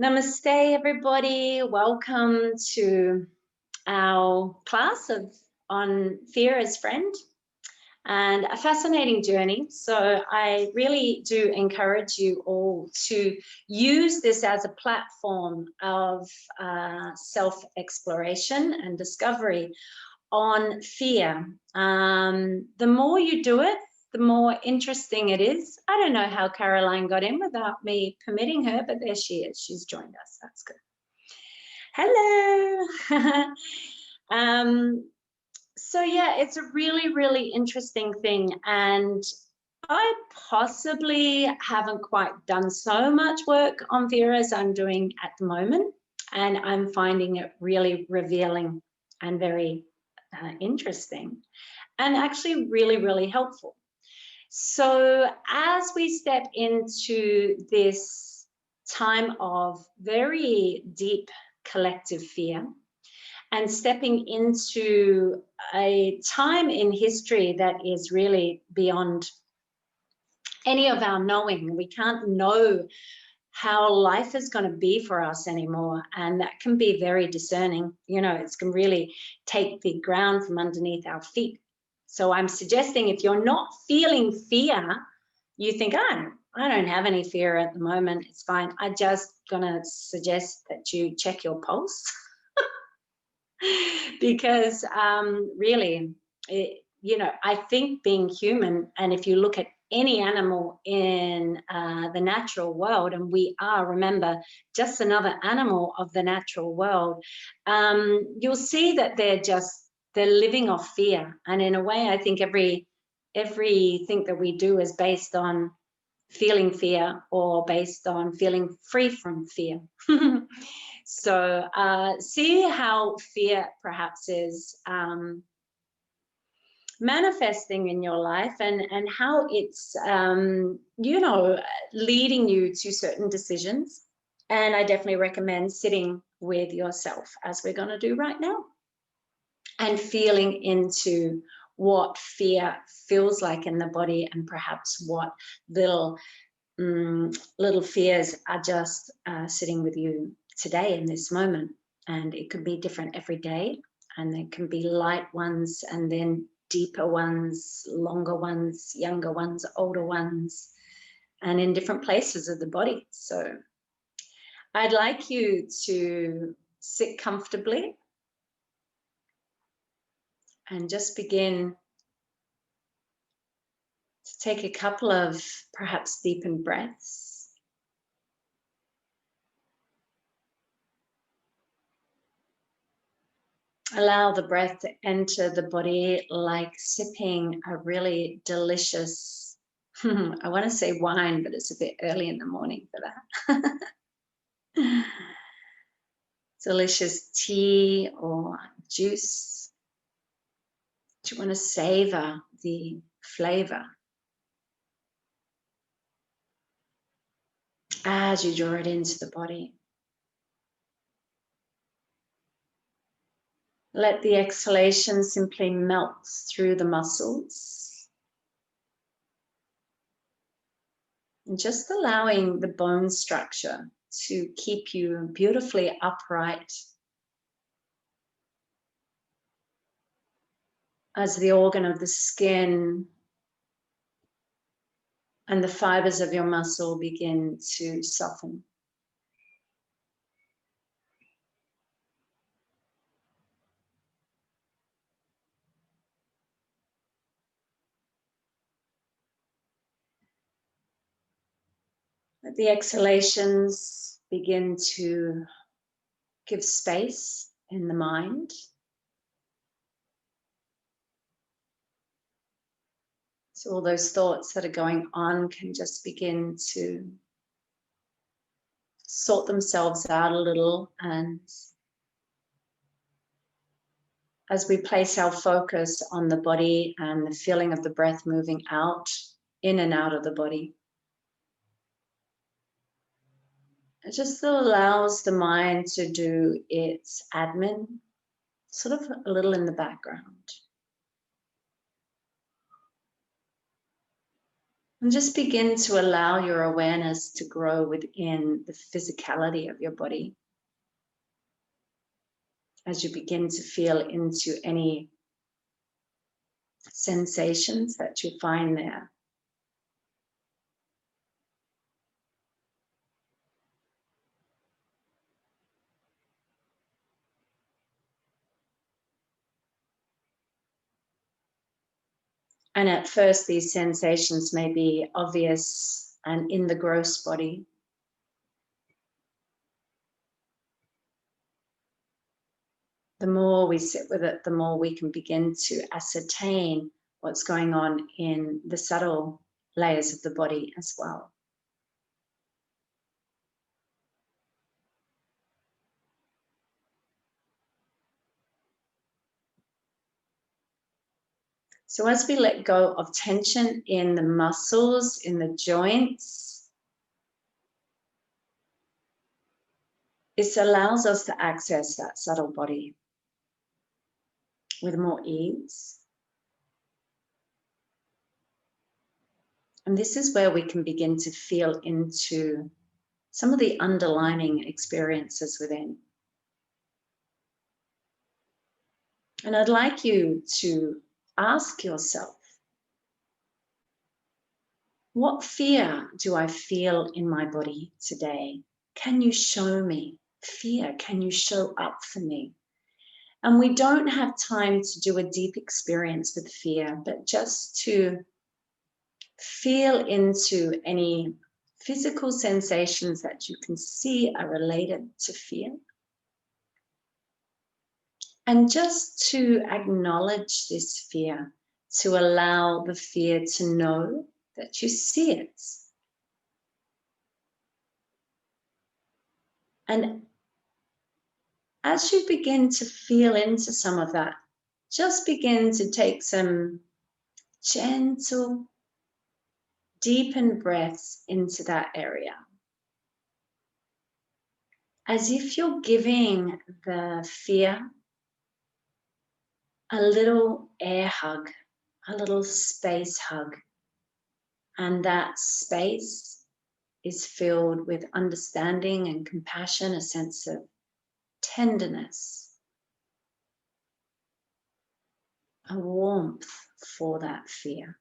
Namaste, everybody. Welcome to our class on fear as friend, and a fascinating journey. So I really do encourage you all to use this as a platform of self-exploration and discovery on fear. The more you do it, the more interesting it is. I don't know how Caroline got in without me permitting her, but there she is. She's joined us. That's good. Hello. So yeah, it's a really, really interesting thing. And I possibly haven't quite done so much work on fear as I'm doing at the moment. And I'm finding it really revealing and very interesting and actually really, really helpful. So as we step into this time of very deep collective fear and stepping into a time in history that is really beyond any of our knowing. We can't know how life is going to be for us anymore, and that can be very discerning. You know, it can really take the ground from underneath our feet. So I'm suggesting if you're not feeling fear, you think, oh, I don't have any fear at the moment, it's fine. I'm just gonna suggest that you check your pulse because really, you know, I think being human, and if you look at any animal in the natural world, and we are, remember, just another animal of the natural world, you'll see that they're living off fear. And in a way, I think everything that we do is based on feeling fear or based on feeling free from fear. So see how fear perhaps is manifesting in your life, and how it's you know, leading you to certain decisions. And I definitely recommend sitting with yourself, as we're going to do right now, and feeling into what fear feels like in the body, and perhaps what little fears are just sitting with you today in this moment. And it could be different every day, and there can be light ones and then deeper ones, longer ones, younger ones, older ones, and in different places of the body. So I'd like you to sit comfortably and just begin to take a couple of perhaps deepened breaths. Allow the breath to enter the body like sipping a really delicious, I want to say wine, but it's a bit early in the morning for that. Delicious tea or juice. Do you want to savor the flavor as you draw it into the body? Let the exhalation simply melt through the muscles. And just allowing the bone structure to keep you beautifully upright as the organ of the skin and the fibers of your muscle begin to soften. Let the exhalations begin to give space in the mind. So all those thoughts that are going on can just begin to sort themselves out a little. And as we place our focus on the body and the feeling of the breath moving out, in and out of the body, it just allows the mind to do its admin, sort of a little in the background. And just begin to allow your awareness to grow within the physicality of your body. As you begin to feel into any sensations that you find there. And at first, these sensations may be obvious and in the gross body. The more we sit with it, the more we can begin to ascertain what's going on in the subtle layers of the body as well. So as we let go of tension in the muscles, in the joints, this allows us to access that subtle body with more ease. And this is where we can begin to feel into some of the underlying experiences within. And I'd like you to ask yourself, what fear do I feel in my body today? Can you show me fear? Can you show up for me? And we don't have time to do a deep experience with fear, but just to feel into any physical sensations that you can see are related to fear. And just to acknowledge this fear, to allow the fear to know that you see it. And as you begin to feel into some of that, just begin to take some gentle, deepened breaths into that area. As if you're giving the fear a little air hug, a little space hug. And that space is filled with understanding and compassion, a sense of tenderness, a warmth for that fear.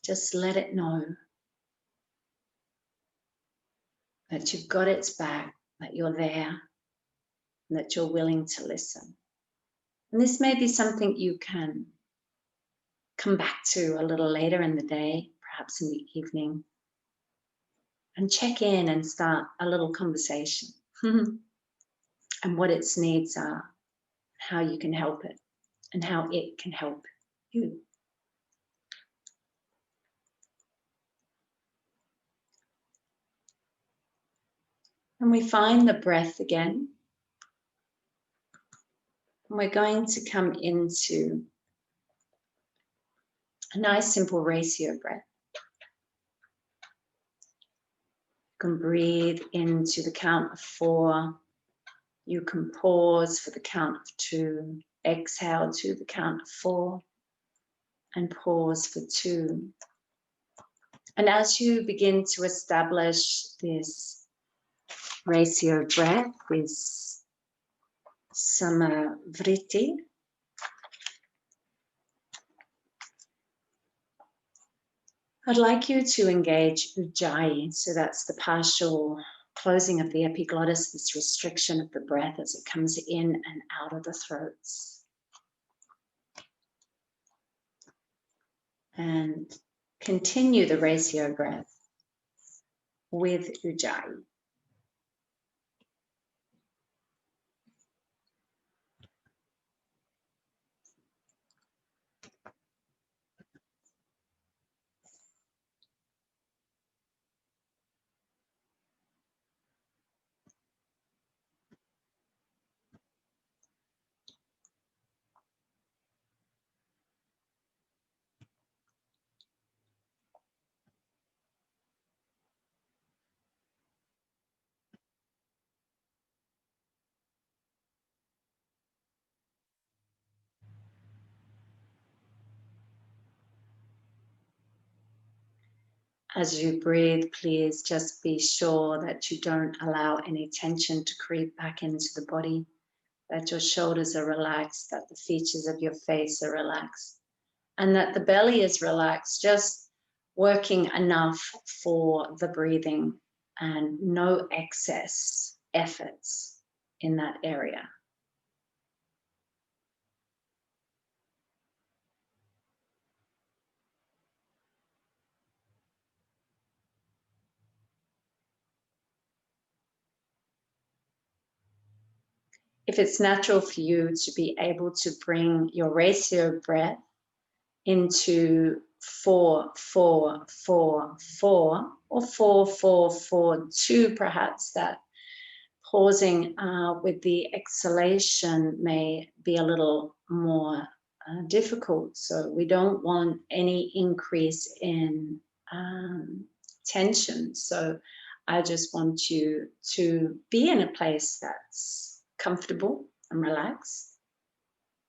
Just let it know that you've got its back, that you're there, and that you're willing to listen. And this may be something you can come back to a little later in the day, perhaps in the evening, and check in and start a little conversation and what its needs are, how you can help it, and how it can help you. And we find the breath again. And we're going to come into a nice simple ratio breath. You can breathe into the count of 4. You can pause for the count of 2. Exhale to the count of 4. And pause for 2. And as you begin to establish this ratio breath, this samavritti, I'd like you to engage Ujjayi. So that's the partial closing of the epiglottis, this restriction of the breath as it comes in and out of the throats. And continue the ratio breath with Ujjayi. As you breathe, please just be sure that you don't allow any tension to creep back into the body, that your shoulders are relaxed, that the features of your face are relaxed, and that the belly is relaxed, just working enough for the breathing and no excess efforts in that area. If it's natural for you to be able to bring your ratio breath into 4, 4, 4, 4, or 4, 4, 4, 2, perhaps that pausing with the exhalation may be a little more difficult. So we don't want any increase in tension. So I just want you to be in a place that's comfortable and relaxed,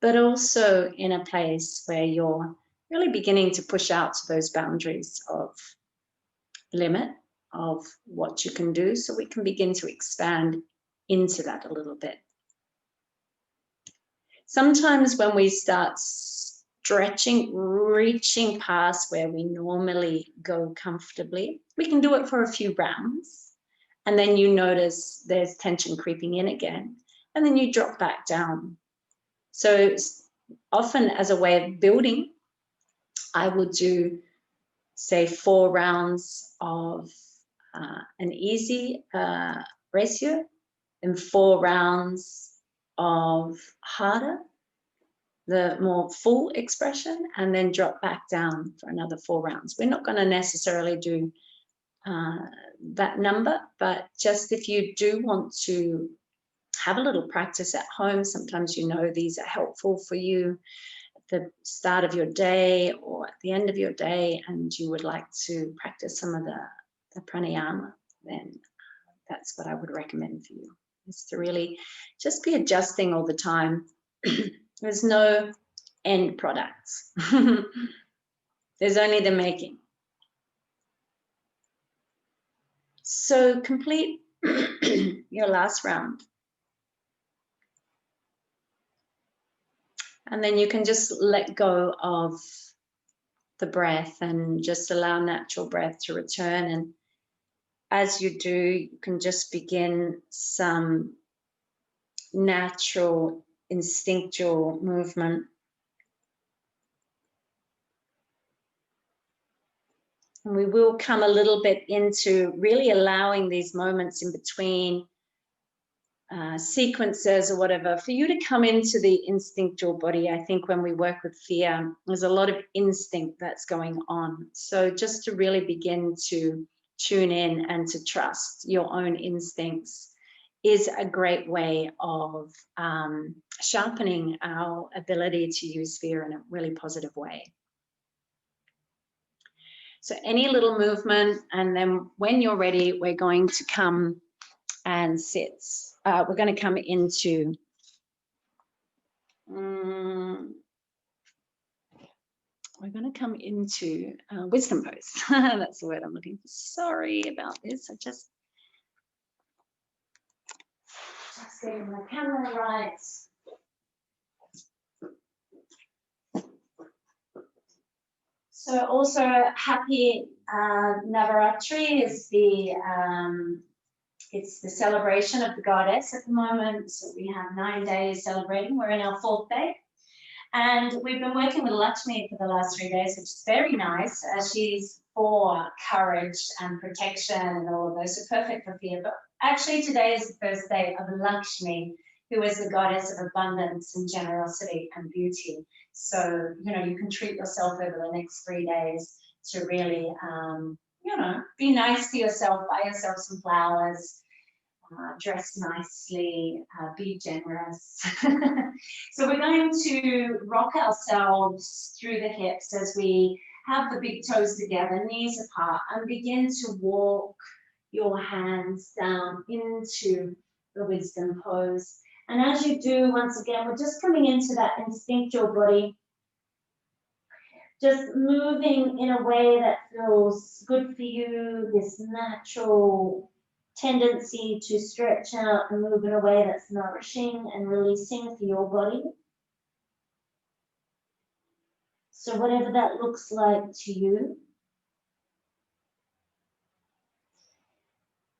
but also in a place where you're really beginning to push out to those boundaries of limit of what you can do, so we can begin to expand into that a little bit. Sometimes when we start stretching, reaching past where we normally go comfortably, we can do it for a few rounds, and then you notice there's tension creeping in again, and then you drop back down. So often, as a way of building, I would do, say, 4 rounds of an easy ratio and 4 rounds of harder, the more full expression, and then drop back down for another 4 rounds. We're not going to necessarily do that number, but just if you do want to have a little practice at home, sometimes these are helpful for you at the start of your day or at the end of your day, and you would like to practice some of the pranayama, then that's what I would recommend for you, is to really just be adjusting all the time. There's no end products. There's only the making. So complete your last round. And then you can just let go of the breath and just allow natural breath to return. And as you do, you can just begin some natural, instinctual movement. And we will come a little bit into really allowing these moments in between sequences or whatever, for you to come into the instinctual body. I think when we work with fear, there's a lot of instinct that's going on. So just to really begin to tune in and to trust your own instincts is a great way of sharpening our ability to use fear in a really positive way. So any little movement, and then when you're ready, we're going to come and sit. We're going to come into wisdom pose. That's the word I'm looking for. Sorry about this. I just getting my camera right. So also happy Navaratri is it's the celebration of the goddess at the moment. So we have 9 days celebrating. We're in our 4th day. And we've been working with Lakshmi for the last 3 days, which is very nice. She's for courage and protection and all of those, so perfect for fear. But actually today is the first day of Lakshmi, who is the goddess of abundance and generosity and beauty. So, you can treat yourself over the next 3 days to really, be nice to yourself, buy yourself some flowers, dress nicely, be generous. So we're going to rock ourselves through the hips as we have the big toes together, knees apart, and begin to walk your hands down into the wisdom pose. And as you do, once again, we're just coming into that instinctual body. Just moving in a way that feels good for you, this natural tendency to stretch out and move in a way that's nourishing and releasing for your body. So whatever that looks like to you.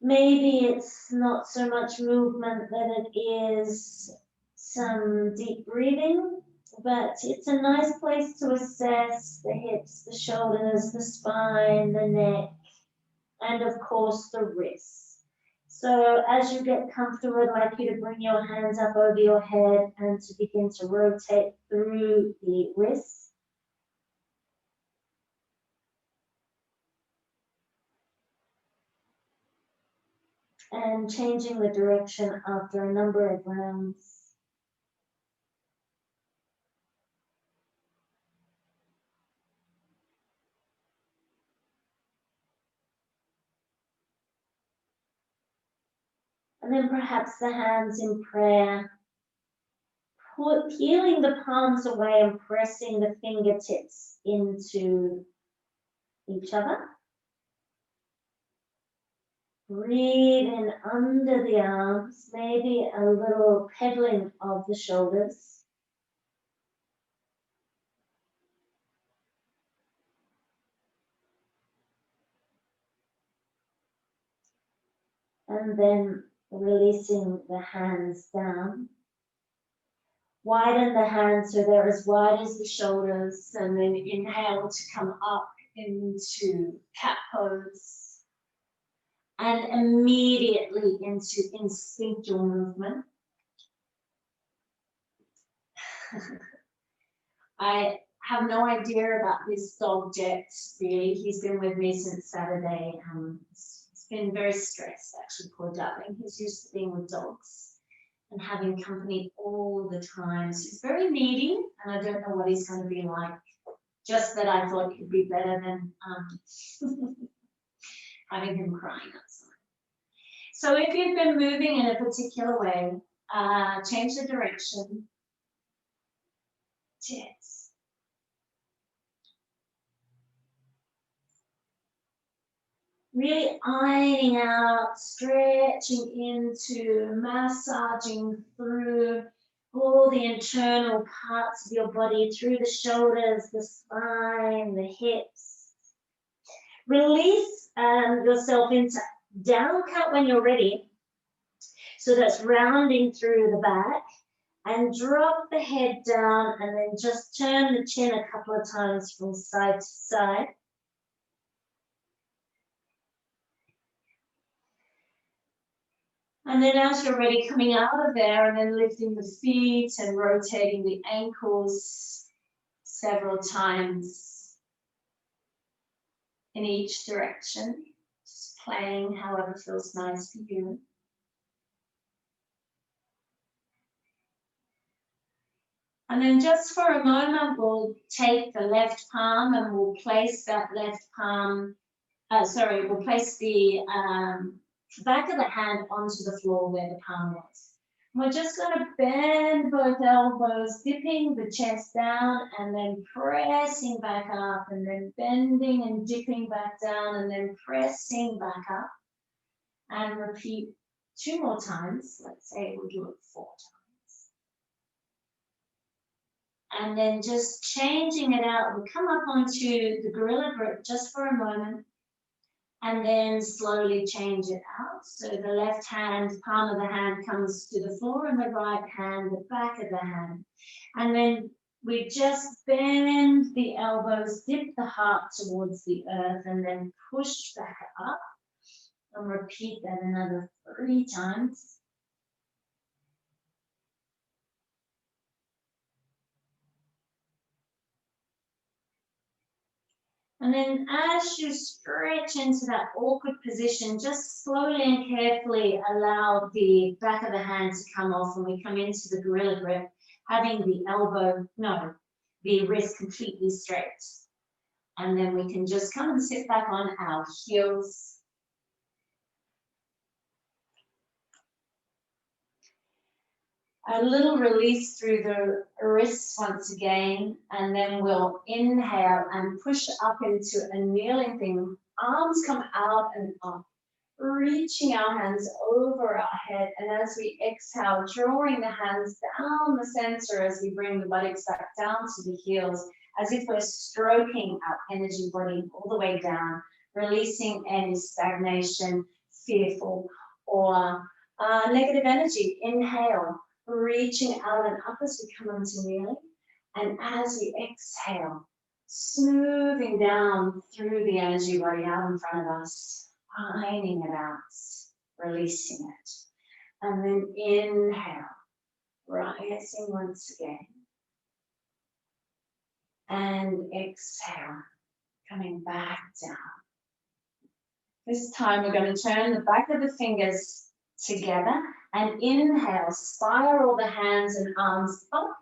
Maybe it's not so much movement that it is some deep breathing, but it's a nice place to assess the hips, the shoulders, the spine, the neck, and of course the wrists. So as you get comfortable, I'd like you to bring your hands up over your head and to begin to rotate through the wrists. And changing the direction after a number of rounds. And then perhaps the hands in prayer, peeling the palms away and pressing the fingertips into each other. Breathe in under the arms, maybe a little pedaling of the shoulders. And then releasing the hands down. Widen the hands so they're as wide as the shoulders, and then inhale to come up into cat pose. And immediately into instinctual movement. I have no idea about this dog Jet, really. He's been with me since Saturday. He's been very stressed, actually, poor darling. He's used to being with dogs and having company all the time. So he's very needy, and I don't know what he's going to be like. Just that I thought he'd be better than having him crying outside. So if you've been moving in a particular way, change the direction. Yes. Really ironing out, stretching into, massaging through all the internal parts of your body, through the shoulders, the spine, the hips. Release yourself into down cut when you're ready. So that's rounding through the back, and drop the head down and then just turn the chin a couple of times from side to side. And then as you're ready, coming out of there and then lifting the feet and rotating the ankles several times in each direction, just playing however feels nice for you. And then just for a moment, we'll take the left palm and we'll place that left palm, we'll place the back of the hand onto the floor where the palm was. We're just going to bend both elbows, dipping the chest down and then pressing back up, and then bending and dipping back down and then pressing back up. And repeat 2 more times. Let's say we'll do it 4 times. And then just changing it out, we'll come up onto the gorilla grip just for a moment, and then slowly change it out. So the left hand, palm of the hand comes to the floor, and the right hand, the back of the hand. And then we just bend the elbows, dip the heart towards the earth, and then push back up. And repeat that another 3 times. And then as you stretch into that awkward position, just slowly and carefully allow the back of the hand to come off, and we come into the gorilla grip, having the wrist completely straight. And then we can just come and sit back on our heels. A little release through the wrists once again, and then we'll inhale and push up into a kneeling thing. Arms come out and up, reaching our hands over our head, and as we exhale, drawing the hands down the center as we bring the buttocks back down to the heels, as if we're stroking our energy body all the way down, releasing any stagnation, fearful, or negative energy. Inhale, reaching out and up as we come into kneeling, and as we exhale, smoothing down through the energy body out in front of us, ironing it out, releasing it, and then inhale, rising once again, and exhale, coming back down. This time we're going to turn the back of the fingers together and inhale, spiral the hands and arms up,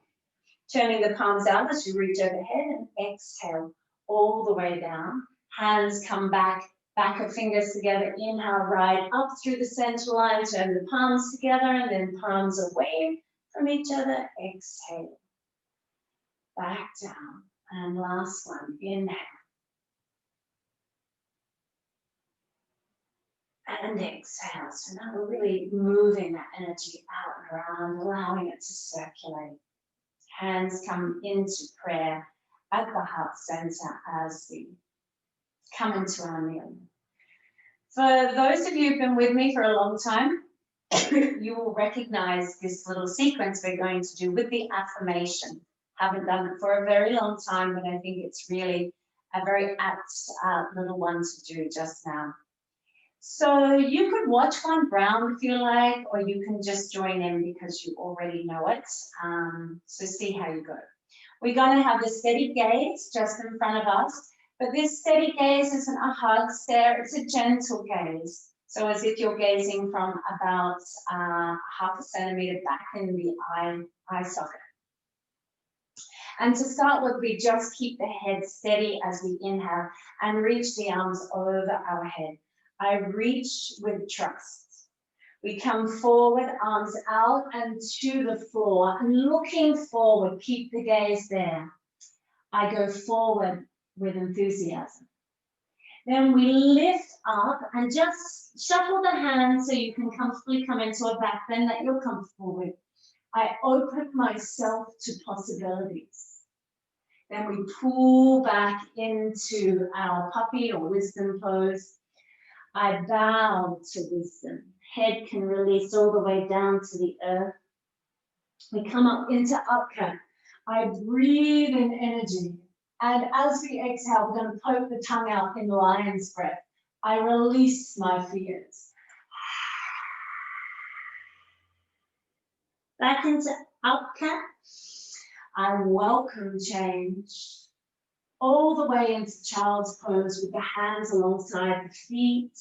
turning the palms out as you reach overhead, and exhale all the way down. Hands come back, back of fingers together, inhale, right up through the center line, turn the palms together and then palms away from each other, exhale, back down, and last one, inhale. And exhale. So now we're really moving that energy out and around, allowing it to circulate. Hands come into prayer at the heart center as we come into our kneeling. For those of you who've been with me for a long time, you will recognize this little sequence we're going to do with the affirmation. Haven't done it for a very long time, but I think it's really a very apt little one to do just now. So you could watch one round if you like, or you can just join in because you already know it. So see how you go. We're going to have the steady gaze just in front of us, but this steady gaze isn't a hard stare, it's a gentle gaze. So as if you're gazing from about half a centimeter back in the eye socket. And to start with, we just keep the head steady as we inhale and reach the arms over our head. I reach with trust. We come forward, arms out and to the floor, and looking forward, keep the gaze there. I go forward with enthusiasm. Then we lift up and just shuffle the hands so you can comfortably come into a back bend that you're comfortable with. I open myself to possibilities. Then we pull back into our puppy or wisdom pose. I bow to wisdom. Head can release all the way down to the earth. We come up into upcat. I breathe in energy. And as we exhale, we're going to poke the tongue out in lion's breath. I release my fears. Back into upcat. I welcome change. All the way into child's pose with the hands alongside the feet.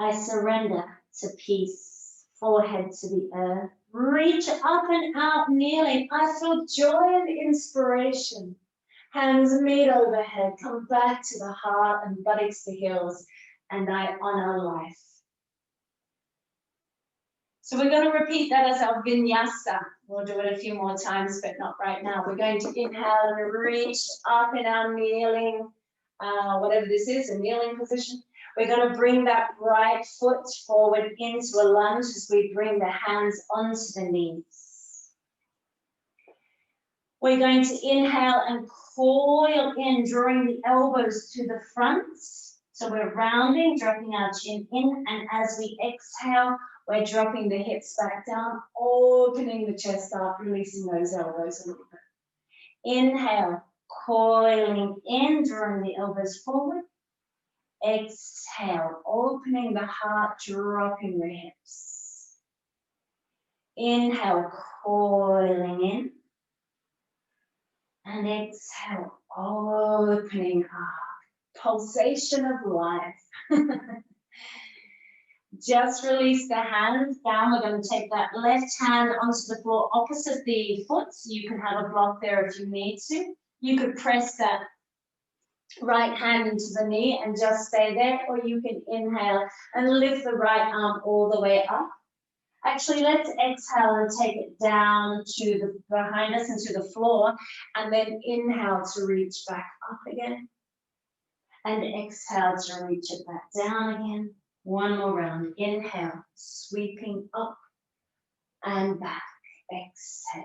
I surrender to peace, forehead to the earth. Reach up and out, kneeling. I feel joy and inspiration. Hands meet overhead, come back to the heart and buttocks to heels, and I honor life. So we're going to repeat that as our vinyasa. We'll do it a few more times, but not right now. We're going to inhale and reach up in our kneeling, whatever this is, a kneeling position. We're going to bring that right foot forward into a lunge as we bring the hands onto the knees. We're going to inhale and coil in, drawing the elbows to the front. So we're rounding, dropping our chin in, and as we exhale, we're dropping the hips back down, opening the chest up, releasing those elbows a little bit. Inhale, coiling in, drawing the elbows forward. Exhale, opening the heart, dropping the hips. Inhale, coiling in. And exhale, opening up. Pulsation of life. Just release the hands down. We're going to take that left hand onto the floor opposite the foot. So you can have a block there if you need to. You could press that right hand into the knee and just stay there, or you can inhale and lift the right arm all the way up. Actually, let's exhale and take it down to the behind us and to the floor, and then inhale to reach back up again. And exhale to reach it back down again. One more round. Inhale, sweeping up and back. Exhale.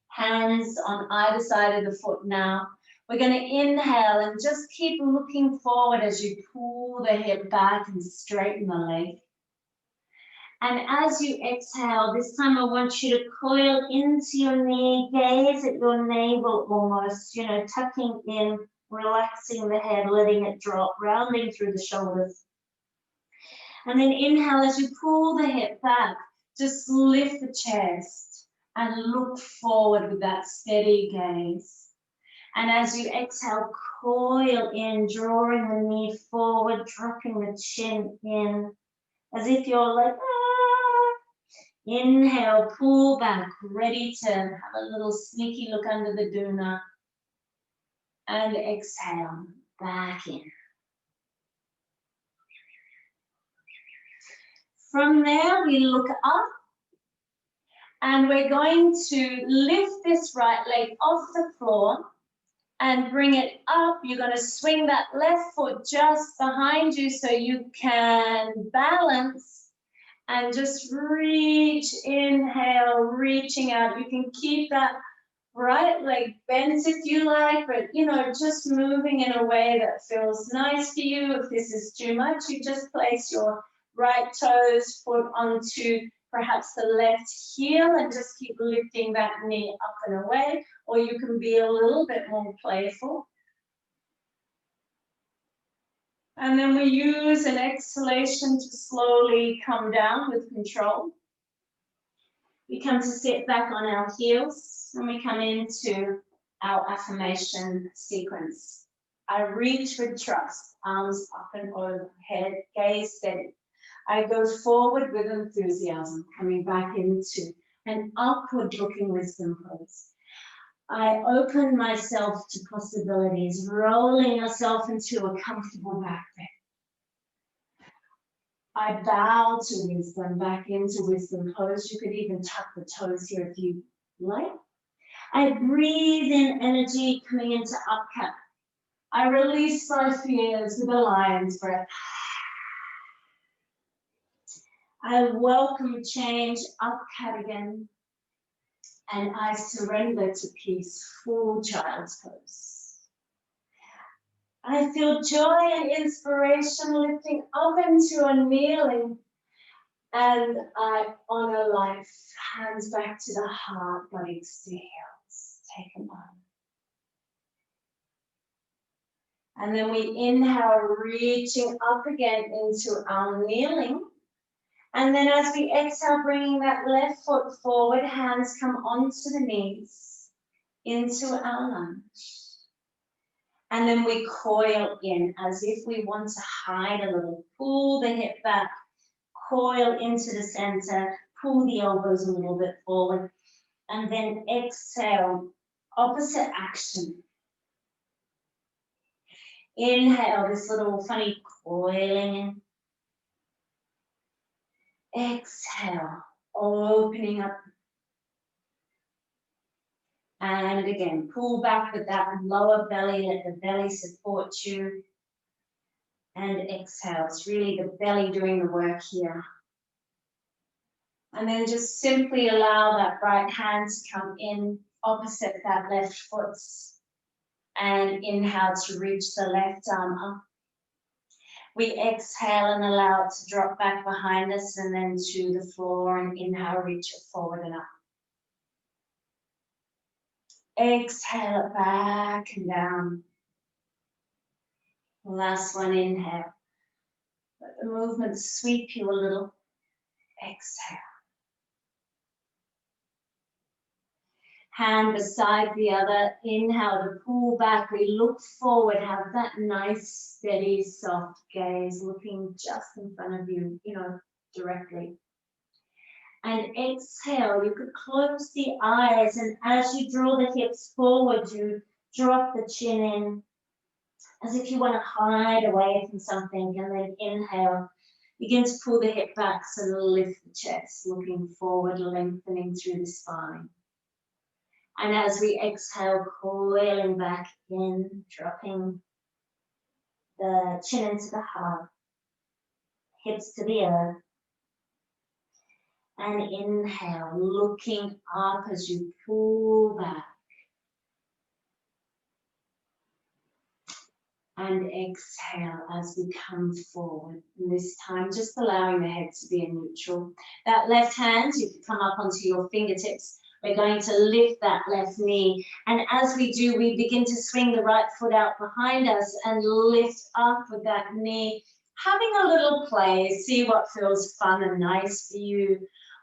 Hands on either side of the foot now. We're going to inhale and just keep looking forward as you pull the hip back and straighten the leg. And as you exhale, this time I want you to coil into your knee, gaze at your navel almost, tucking in, relaxing the head, letting it drop, rounding through the shoulders. And then inhale as you pull the hip back, just lift the chest and look forward with that steady gaze. And as you exhale, coil in, drawing the knee forward, dropping the chin in, as if you're like, ah. Inhale, pull back, ready to have a little sneaky look under the doona. And exhale, back in. From there, we look up. And we're going to lift this right leg off the floor and bring it up. You're going to swing that left foot just behind you so you can balance and just reach, inhale, reaching out. You can keep that right leg bent if you like, but just moving in a way that feels nice for you. If this is too much, you just place your right toes, foot onto perhaps the left heel and just keep lifting that knee up and away, or you can be a little bit more playful. And then we use an exhalation to slowly come down with control. We come to sit back on our heels and we come into our affirmation sequence. I reach with trust, arms up and overhead, gaze steady. I go forward with enthusiasm, coming back into an upward looking wisdom pose. I open myself to possibilities, rolling myself into a comfortable back bend. I bow to wisdom, back into wisdom pose. You could even tuck the toes here if you like. I breathe in energy coming into up cat. I release my fears with a lion's breath. I welcome change, up cat again. And I surrender to peace, full child's pose. I feel joy and inspiration lifting up into a kneeling. And I honor life, hands back to the heart, legs to heels, take them on. And then we inhale, reaching up again into our kneeling. And then as we exhale, bringing that left foot forward, hands come onto the knees, into our lunge. And then we coil in as if we want to hide a little. Pull the hip back, coil into the center, pull the elbows a little bit forward. And then exhale, opposite action. Inhale, this little funny coiling in. Exhale, opening up. And again, pull back with that lower belly, let the belly support you. And exhale, it's really the belly doing the work here. And then just simply allow that right hand to come in opposite that left foot. And inhale to reach the left arm up. We exhale and allow it to drop back behind us and then to the floor, and inhale, reach it forward and up. Exhale it back and down. Last one, inhale. Let the movement sweep you a little. Exhale. Hand beside the other, inhale to pull back. We look forward, have that nice, steady, soft gaze, looking just in front of you, directly. And exhale, you could close the eyes, and as you draw the hips forward, you drop the chin in, as if you want to hide away from something, and then inhale. Begin to pull the hip back, so lift the chest, looking forward, lengthening through the spine. And as we exhale, coiling back in, dropping the chin into the heart, hips to the earth. And inhale, looking up as you pull back. And exhale as we come forward. And this time, just allowing the head to be in neutral. That left hand, you can come up onto your fingertips. We're going to lift that left knee. And as we do, we begin to swing the right foot out behind us and lift up with that knee. Having a little play, see what feels fun and nice for you,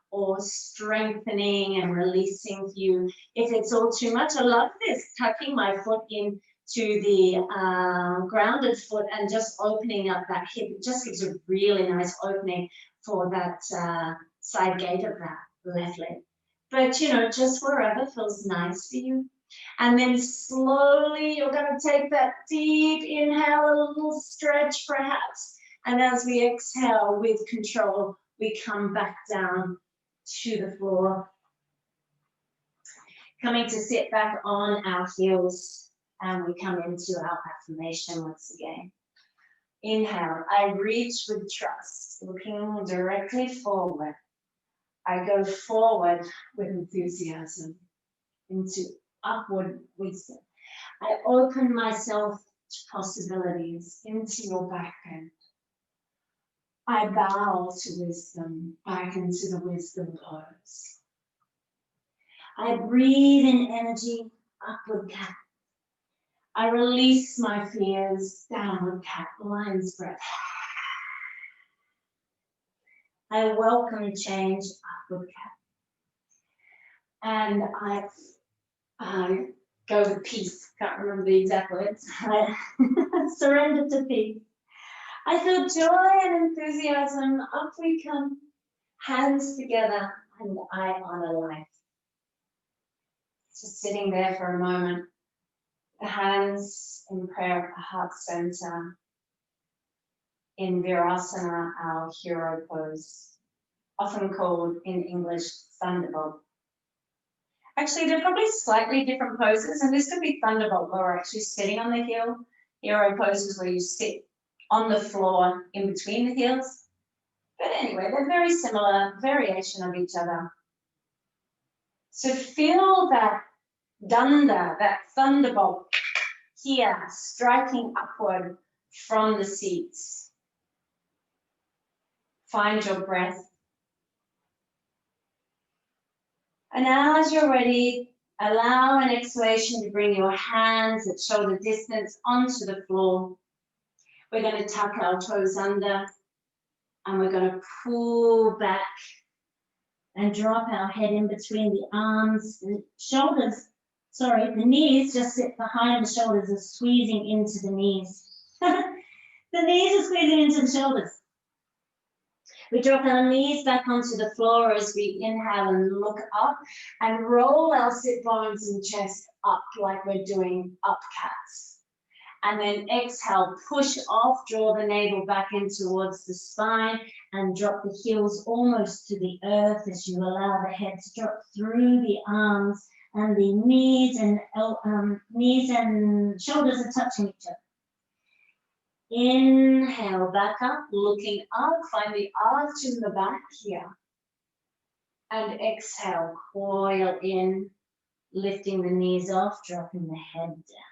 or strengthening and releasing for you. If it's all too much, I love this, tucking my foot in to the grounded foot and just opening up that hip. It just gives a really nice opening for that side gate of that left leg. But, you know, just wherever feels nice for you. And then slowly you're going to take that deep inhale, a little stretch perhaps. And as we exhale with control, we come back down to the floor. Coming to sit back on our heels. And we come into our affirmation once again. Inhale, I reach with trust, looking directly forward. I go forward with enthusiasm into upward wisdom. I open myself to possibilities into your back end. I bow to wisdom, back into the wisdom pose. I breathe in energy, upward cat. I release my fears, downward cat, lion's breath. I welcome change, upward cat. And I go with peace, can't remember the exact words. I surrender to peace. I feel joy and enthusiasm, up we come, hands together, and I honor life. Just sitting there for a moment. The hands in prayer at the heart center. In Virasana, our hero pose, often called in English Thunderbolt. Actually, they're probably slightly different poses, and this could be Thunderbolt where we're actually sitting on the heel. Hero poses where you sit on the floor in between the heels. But anyway, they're very similar, variation of each other. So feel that danda, that thunderbolt here, striking upward from the seats. Find your breath. And as you're ready, allow an exhalation to bring your hands at shoulder distance onto the floor. We're going to tuck our toes under and we're going to pull back and drop our head in between the arms, the shoulders. Sorry, the knees just sit behind the shoulders and squeezing into the knees. The knees are squeezing into the shoulders. We drop our knees back onto the floor as we inhale and look up and roll our sit bones and chest up like we're doing up cats. And then exhale, push off, draw the navel back in towards the spine and drop the heels almost to the earth as you allow the head to drop through the arms and the knees and shoulders are touching each other. Inhale, back up, looking up, find the arch in the back here. And exhale, coil in, lifting the knees off, dropping the head down.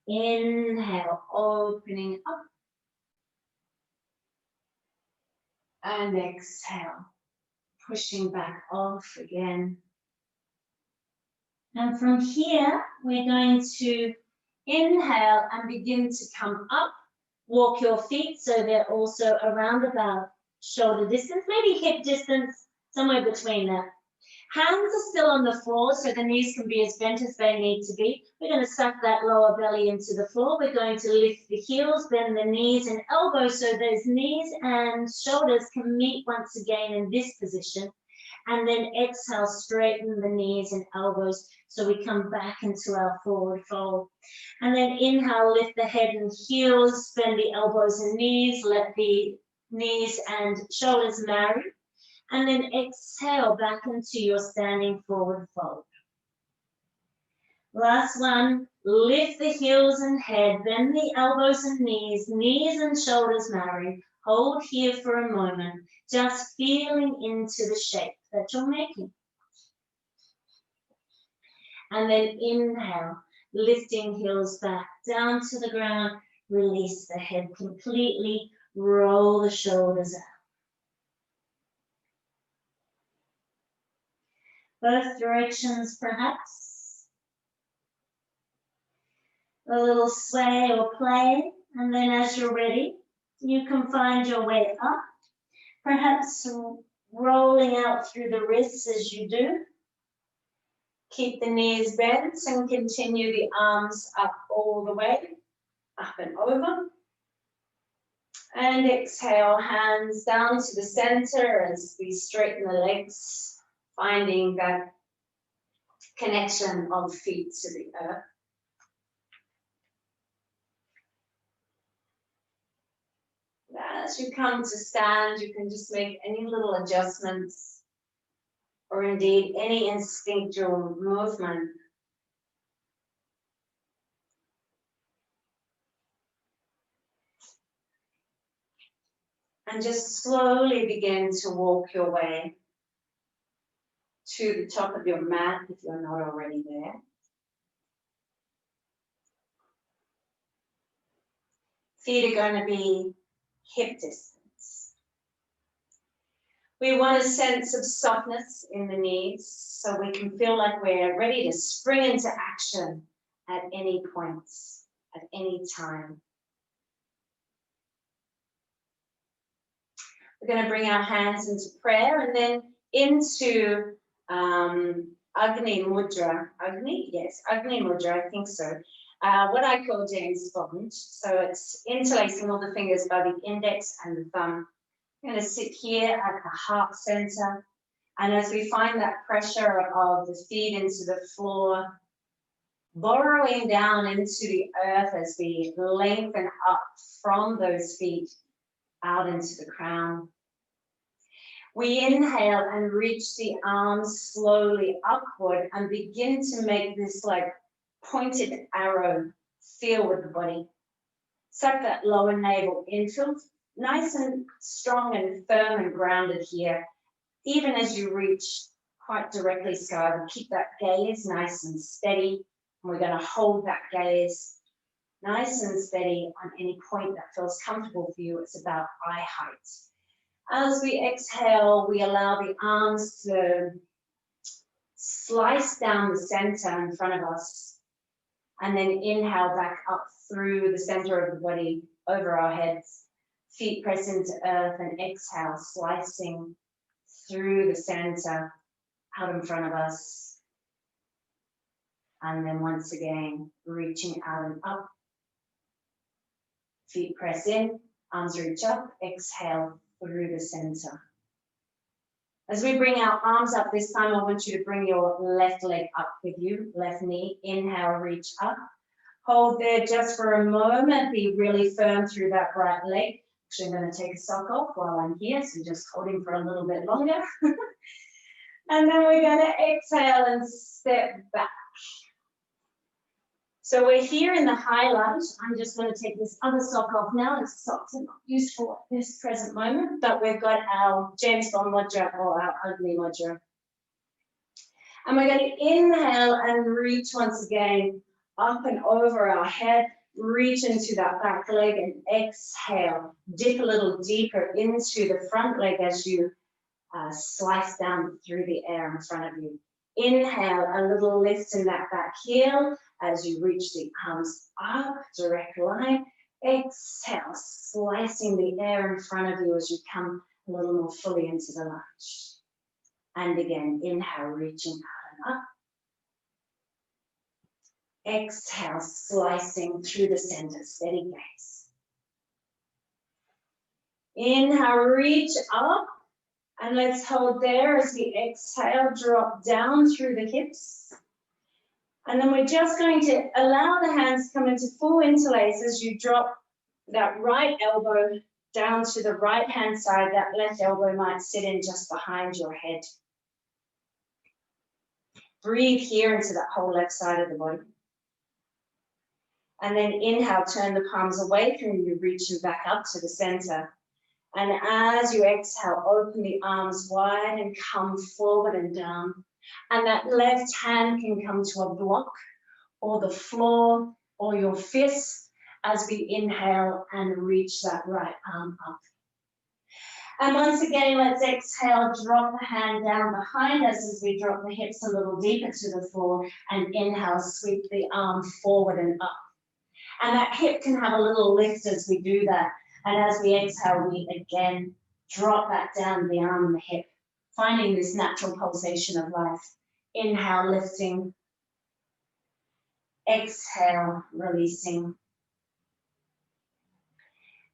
Inhale, opening up. And exhale, pushing back off again. And from here, we're going to inhale and begin to come up. Walk your feet so they're also around about shoulder distance, maybe hip distance, somewhere between that. Hands are still on the floor, so the knees can be as bent as they need to be. We're going to suck that lower belly into the floor. We're going to lift the heels, bend the knees and elbows so those knees and shoulders can meet once again in this position. And then exhale, straighten the knees and elbows so we come back into our forward fold. And then inhale, lift the head and heels, bend the elbows and knees, let the knees and shoulders marry. And then exhale back into your standing forward fold. Last one, lift the heels and head, bend the elbows and knees and shoulders marry. Hold here for a moment, just feeling into the shape that you're making. And then inhale, lifting heels back down to the ground, release the head completely, roll the shoulders out. Both directions perhaps. A little sway or play, and then as you're ready, you can find your way up, perhaps rolling out through the wrists as you do. Keep the knees bent and continue the arms up all the way, up and over. And exhale, hands down to the center as we straighten the legs, finding that connection of feet to the earth. As you come to stand, you can just make any little adjustments or indeed any instinctual movement. And just slowly begin to walk your way to the top of your mat if you're not already there. Feet are going to be hip distance. We want a sense of softness in the knees so we can feel like we're ready to spring into action at any point, at any time. We're going to bring our hands into prayer and then into Agni Mudra. Agni? Yes, Agni Mudra, I think so. What I call James Bond. So it's interlacing all the fingers by the index and the thumb. I'm going to sit here at the heart center. And as we find that pressure of the feet into the floor, burrowing down into the earth as we lengthen up from those feet out into the crown. We inhale and reach the arms slowly upward and begin to make this like pointed arrow feel with the body. Suck that lower navel in, feel nice and strong and firm and grounded here. Even as you reach quite directly skyward, keep that gaze nice and steady. And we're going to hold that gaze nice and steady on any point that feels comfortable for you. It's about eye height. As we exhale, we allow the arms to slice down the center in front of us. And then inhale back up through the center of the body, over our heads. Feet press into earth and exhale, slicing through the center, out in front of us. And then once again, reaching out and up. Feet press in, arms reach up, exhale through the center. As we bring our arms up this time, I want you to bring your left leg up with you, left knee. Inhale, reach up. Hold there just for a moment. Be really firm through that right leg. Actually, I'm going to take a sock off while I'm here, so just holding for a little bit longer. And then we're going to exhale and step back. So we're here in the high lunge. I'm just going to take this other sock off now. This socks are not useful at this present moment, but we've got our James Bond Mudra or our Agni Mudra. And we're going to inhale and reach once again up and over our head. Reach into that back leg and exhale. Dip a little deeper into the front leg as you slice down through the air in front of you. Inhale, a little lift in that back heel as you reach the arms up, direct line. Exhale, slicing the air in front of you as you come a little more fully into the lunge. And again, inhale, reaching out and up. Exhale, slicing through the center, steady gaze. Inhale, reach up. And let's hold there as we exhale, drop down through the hips. And then we're just going to allow the hands to come into full interlace as you drop that right elbow down to the right hand side. That left elbow might sit in just behind your head. Breathe here into that whole left side of the body. And then inhale, turn the palms away from you, reaching back up to the center. And as you exhale, open the arms wide and come forward and down. And that left hand can come to a block or the floor or your fist as we inhale and reach that right arm up. And once again, let's exhale, drop the hand down behind us as we drop the hips a little deeper to the floor, and inhale, sweep the arm forward and up. And that hip can have a little lift as we do that. And as we exhale, we again drop that down, the arm and the hip, finding this natural pulsation of life. Inhale, lifting. Exhale, releasing.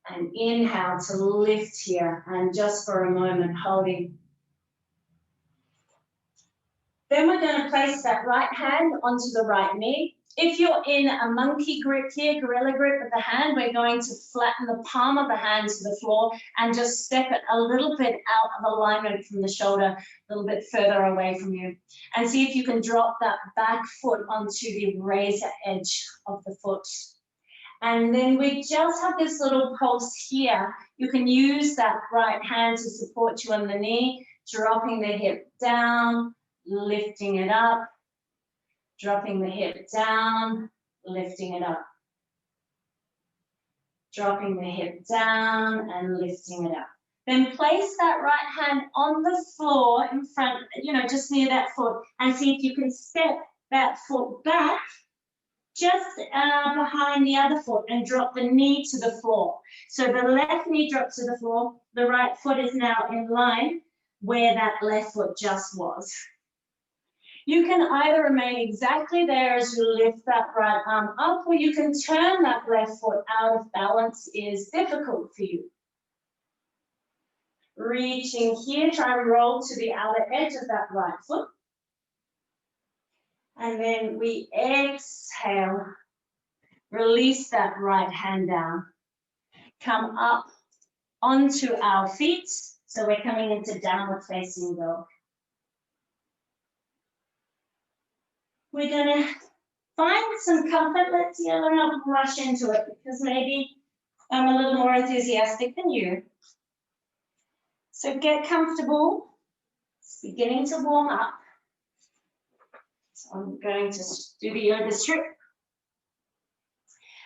And inhale to lift here, and just for a moment holding. Then we're going to place that right hand onto the right knee. If you're in a monkey grip here, gorilla grip of the hand, we're going to flatten the palm of the hand to the floor and just step it a little bit out of alignment from the shoulder, a little bit further away from you. And see if you can drop that back foot onto the razor edge of the foot. And then we just have this little pulse here. You can use that right hand to support you on the knee, dropping the hip down, lifting it up, dropping the hip down, lifting it up. Dropping the hip down and lifting it up. Then place that right hand on the floor in front, just near that foot, and see if you can step that foot back just behind the other foot and drop the knee to the floor. So the left knee drops to the floor, the right foot is now in line where that left foot just was. You can either remain exactly there as you lift that right arm up, or you can turn that left foot out if balance is difficult for you. Reaching here, try and roll to the outer edge of that right foot. And then we exhale, release that right hand down. Come up onto our feet. So we're coming into downward facing dog. We're going to find some comfort. Let's not rush into it because maybe I'm a little more enthusiastic than you. So get comfortable. It's beginning to warm up. So I'm going to do the yoga strip.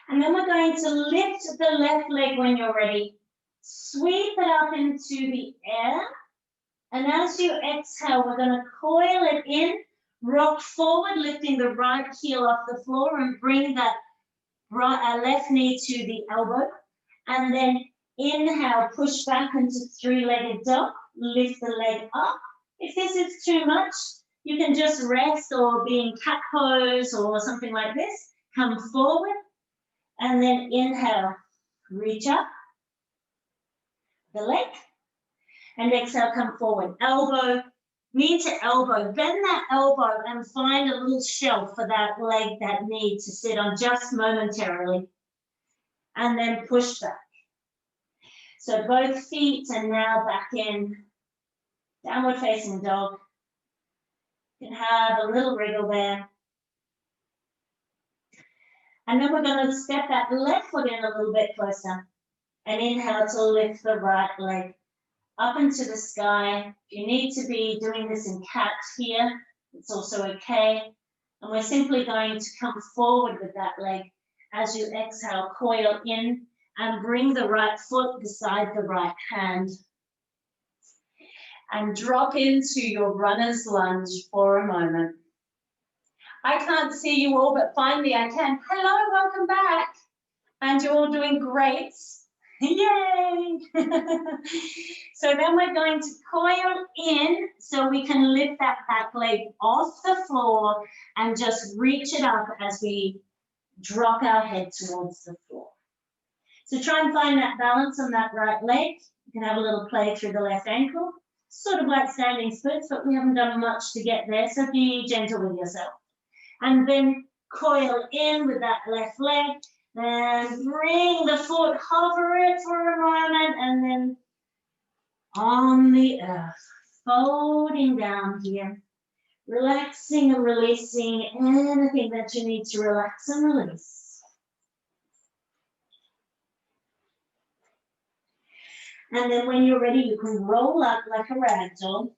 And then we're going to lift the left leg when you're ready. Sweep it up into the air. And as you exhale, we're going to coil it in. Rock forward, lifting the right heel off the floor and bring that left knee to the elbow. And then inhale, push back into three-legged dog. Lift the leg up. If this is too much, you can just rest or be in cat pose or something like this. Come forward and then inhale, reach up the leg. And exhale, come forward. Elbow, knee to elbow. Bend that elbow and find a little shelf for that leg, that knee to sit on just momentarily. And then push back. So both feet are now back in downward facing dog. You can have a little wriggle there. And then we're going to step that left foot in a little bit closer. And inhale to lift the right leg up into the sky. If you need to be doing this in cat here, it's also okay. And we're simply going to come forward with that leg as you exhale, coil in and bring the right foot beside the right hand. And drop into your runner's lunge for a moment. I can't see you all, but finally I can. Hello, welcome back. And you're all doing great. Yay! So then we're going to coil in so we can lift that back leg off the floor and just reach it up as we drop our head towards the floor. So try and find that balance on that right leg. You can have a little play through the left ankle. sort of like standing splits, but we haven't done much to get there, so be gentle with yourself. And then coil in with that left leg, and bring the foot, hover it for a moment, and then on the earth, folding down here, relaxing and releasing anything that you need to relax and release. And then when you're ready, you can roll up like a rag doll.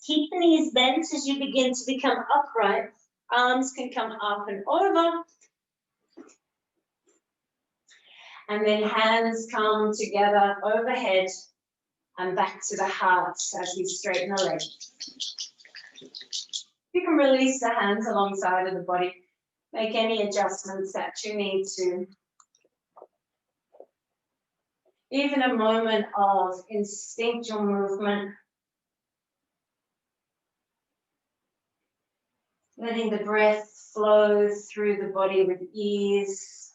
Keep the knees bent as you begin to become upright. Arms can come up and over. And then hands come together overhead and back to the heart as we straighten the leg. You can release the hands alongside of the body. Make any adjustments that you need to. Even a moment of instinctual movement. Letting the breath flow through the body with ease.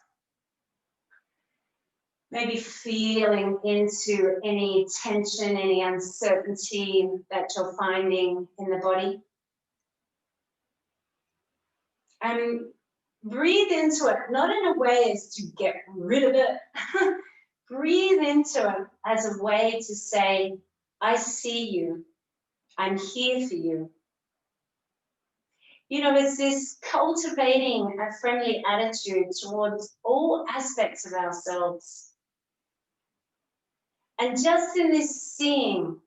Maybe feeling into any tension, any uncertainty that you're finding in the body. And breathe into it, not in a way as to get rid of it. Breathe into it as a way to say, I see you, I'm here for you. You know, it's this cultivating a friendly attitude towards all aspects of ourselves. And just in this seeing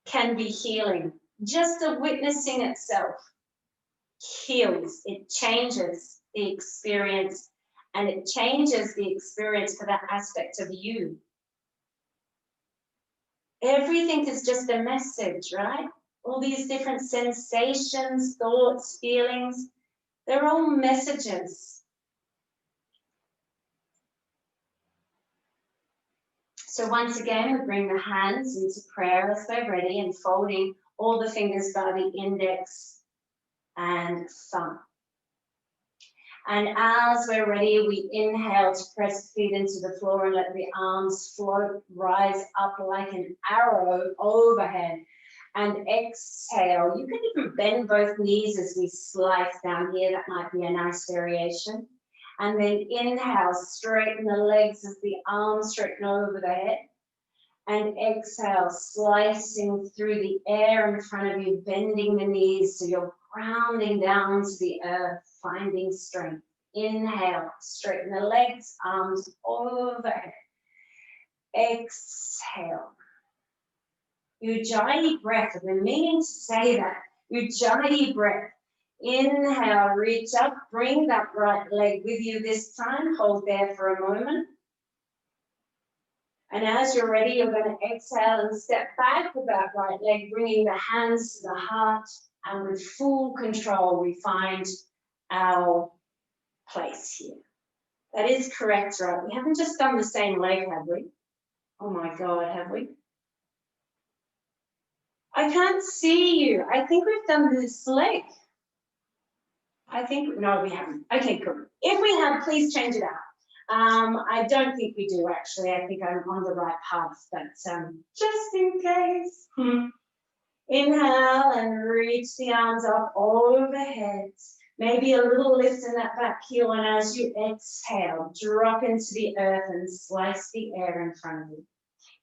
can be healing. Just the witnessing itself heals. It changes the experience, and it changes the experience for that aspect of you. Everything is just a message, right? All these different sensations, thoughts, feelings, they're all messages. So once again, we bring the hands into prayer as they're ready and folding all the fingers by the index and thumb. And as we're ready, we inhale to press the feet into the floor and let the arms float, rise up like an arrow overhead. And exhale. You can even bend both knees as we slice down here. That might be a nice variation. And then inhale, straighten the legs as the arms straighten over the head. And exhale, slicing through the air in front of you, bending the knees so you're grounding down to the earth, finding strength. Inhale, straighten the legs, arms overhead. Exhale. Ujjayi breath. I've been meaning to say that. Ujjayi breath. Inhale, reach up, bring that right leg with you this time. Hold there for a moment. And as you're ready, you're going to exhale and step back with that right leg, bringing the hands to the heart. And with full control, we find our place here. That is correct, right? We haven't just done the same leg, have we? Oh my God, have we? I can't see you. I think we've done this leg. No, we haven't. Okay, good. If we have, please change it out. I don't think we do, actually. I think I'm on the right path, but just in case. Inhale and reach the arms up overhead. Maybe a little lift in that back heel, and as you exhale, drop into the earth and slice the air in front of you.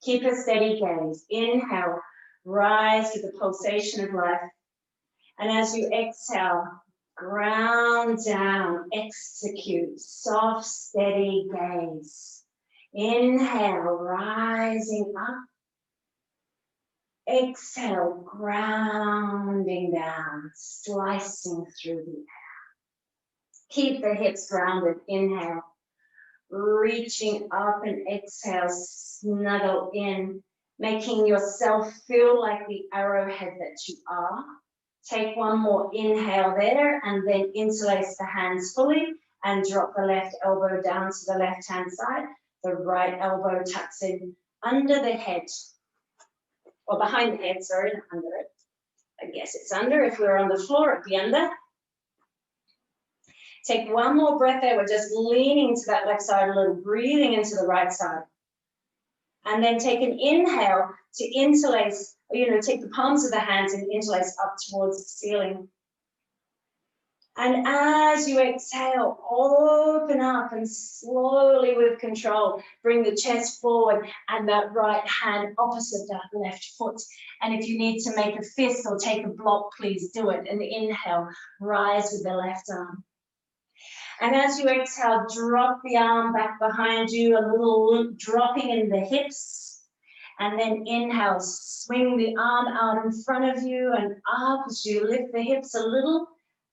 Keep a steady gaze. Inhale, rise to the pulsation of life. And as you exhale, ground down, execute, soft, steady gaze. Inhale, rising up. Exhale, grounding down, slicing through the air. Keep the hips grounded. Inhale, reaching up, and exhale, snuggle in, making yourself feel like the arrowhead that you are. Take one more inhale there, and then interlace the hands fully and drop the left elbow down to the left-hand side. The right elbow tucks in under the head, or behind the head, sorry, not under it. I guess it's under. If we were on the floor, it'd be under. Take one more breath there. We're just leaning to that left side a little, breathing into the right side. And then take an inhale to interlace take the palms of the hands and interlace up towards the ceiling. And as you exhale, open up and slowly with control, bring the chest forward and that right hand opposite that left foot. And if you need to make a fist or take a block, please do it. And inhale, rise with the left arm. And as you exhale, drop the arm back behind you, a little dropping in the hips. And then inhale, swing the arm out in front of you and up as you lift the hips a little.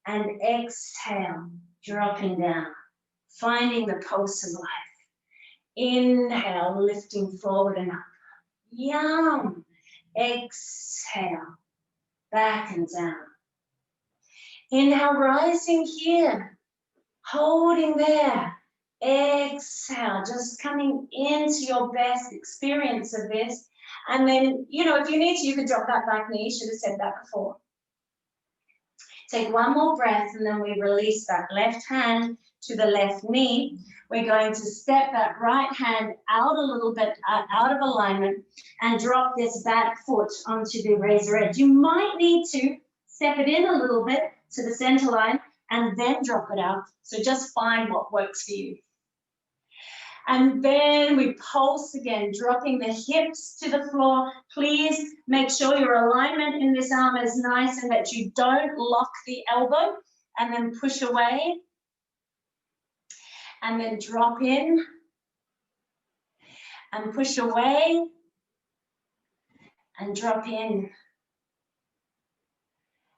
And exhale, dropping down, finding the pulse of life. Inhale, lifting forward and up. Yum. Exhale, back and down. Inhale, rising here, holding there. Exhale, just coming into your best experience of this. And then, if you need to, you can drop that back knee. Should have said that before. Take one more breath and then we release that left hand to the left knee. We're going to step that right hand out a little bit, out of alignment, and drop this back foot onto the razor edge. You might need to step it in a little bit to the center line and then drop it out. So just find what works for you. And then we pulse again, dropping the hips to the floor. Please make sure your alignment in this arm is nice and that you don't lock the elbow, and then push away. And then drop in and push away and drop in.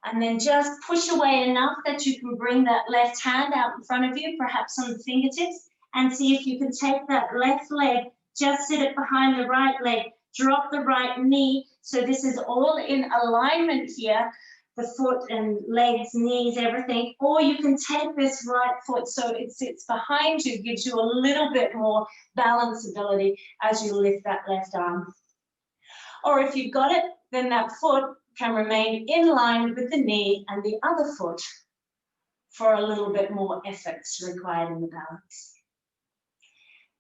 And then just push away enough that you can bring that left hand out in front of you, perhaps on the fingertips. And see if you can take that left leg, just sit it behind the right leg, drop the right knee. So this is all in alignment here, the foot and legs, knees, everything. Or you can take this right foot so it sits behind you, gives you a little bit more balance ability as you lift that left arm. Or if you've got it, then that foot can remain in line with the knee and the other foot for a little bit more effort required in the balance.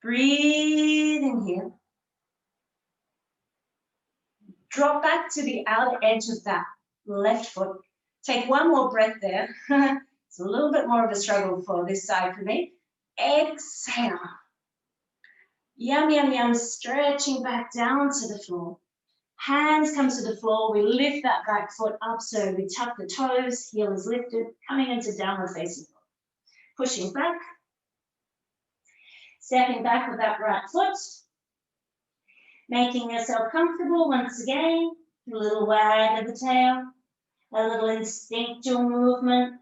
Breathing here. Drop back to the outer edge of that left foot. Take one more breath there. It's a little bit more of a struggle for this side for me. Exhale. Yum, yum, yum. Stretching back down to the floor. Hands come to the floor. We lift that back foot up so we tuck the toes. Heel is lifted. Coming into downward facing dog. Pushing back. Stepping back with that right foot, making yourself comfortable once again, a little wag of the tail, a little instinctual movement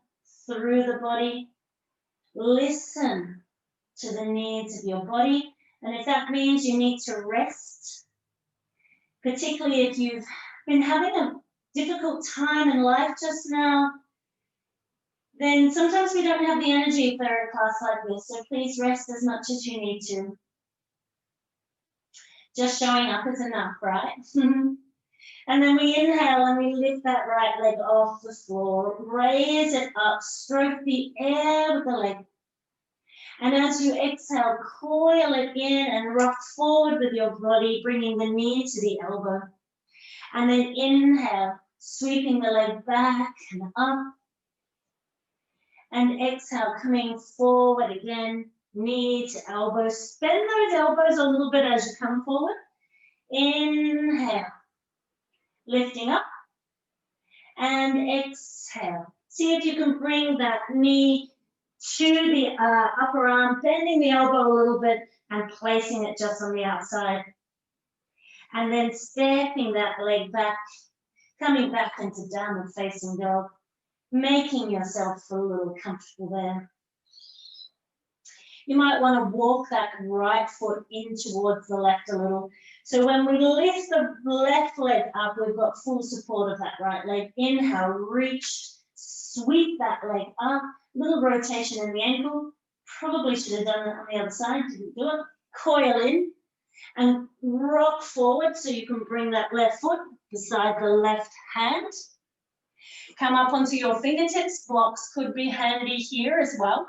through the body. Listen to the needs of your body, and if that means you need to rest, particularly if you've been having a difficult time in life just now, then sometimes we don't have the energy for a class like this, so please rest as much as you need to. Just showing up is enough, right? And then we inhale and we lift that right leg off the floor, raise it up, stroke the air with the leg. And as you exhale, coil it in and rock forward with your body, bringing the knee to the elbow. And then inhale, sweeping the leg back and up. And exhale, coming forward again, knee to elbow. Bend those elbows a little bit as you come forward. Inhale, lifting up. And exhale. See if you can bring that knee to the upper arm, bending the elbow a little bit and placing it just on the outside. And then stepping that leg back, coming back into downward facing dog. Making yourself feel a little comfortable there. You might want to walk that right foot in towards the left a little. So when we lift the left leg up, we've got full support of that right leg. Inhale, reach, sweep that leg up. Little rotation in the ankle. Probably should have done that on the other side, didn't do it. Coil in and rock forward so you can bring that left foot beside the left hand. Come up onto your fingertips. Blocks could be handy here as well.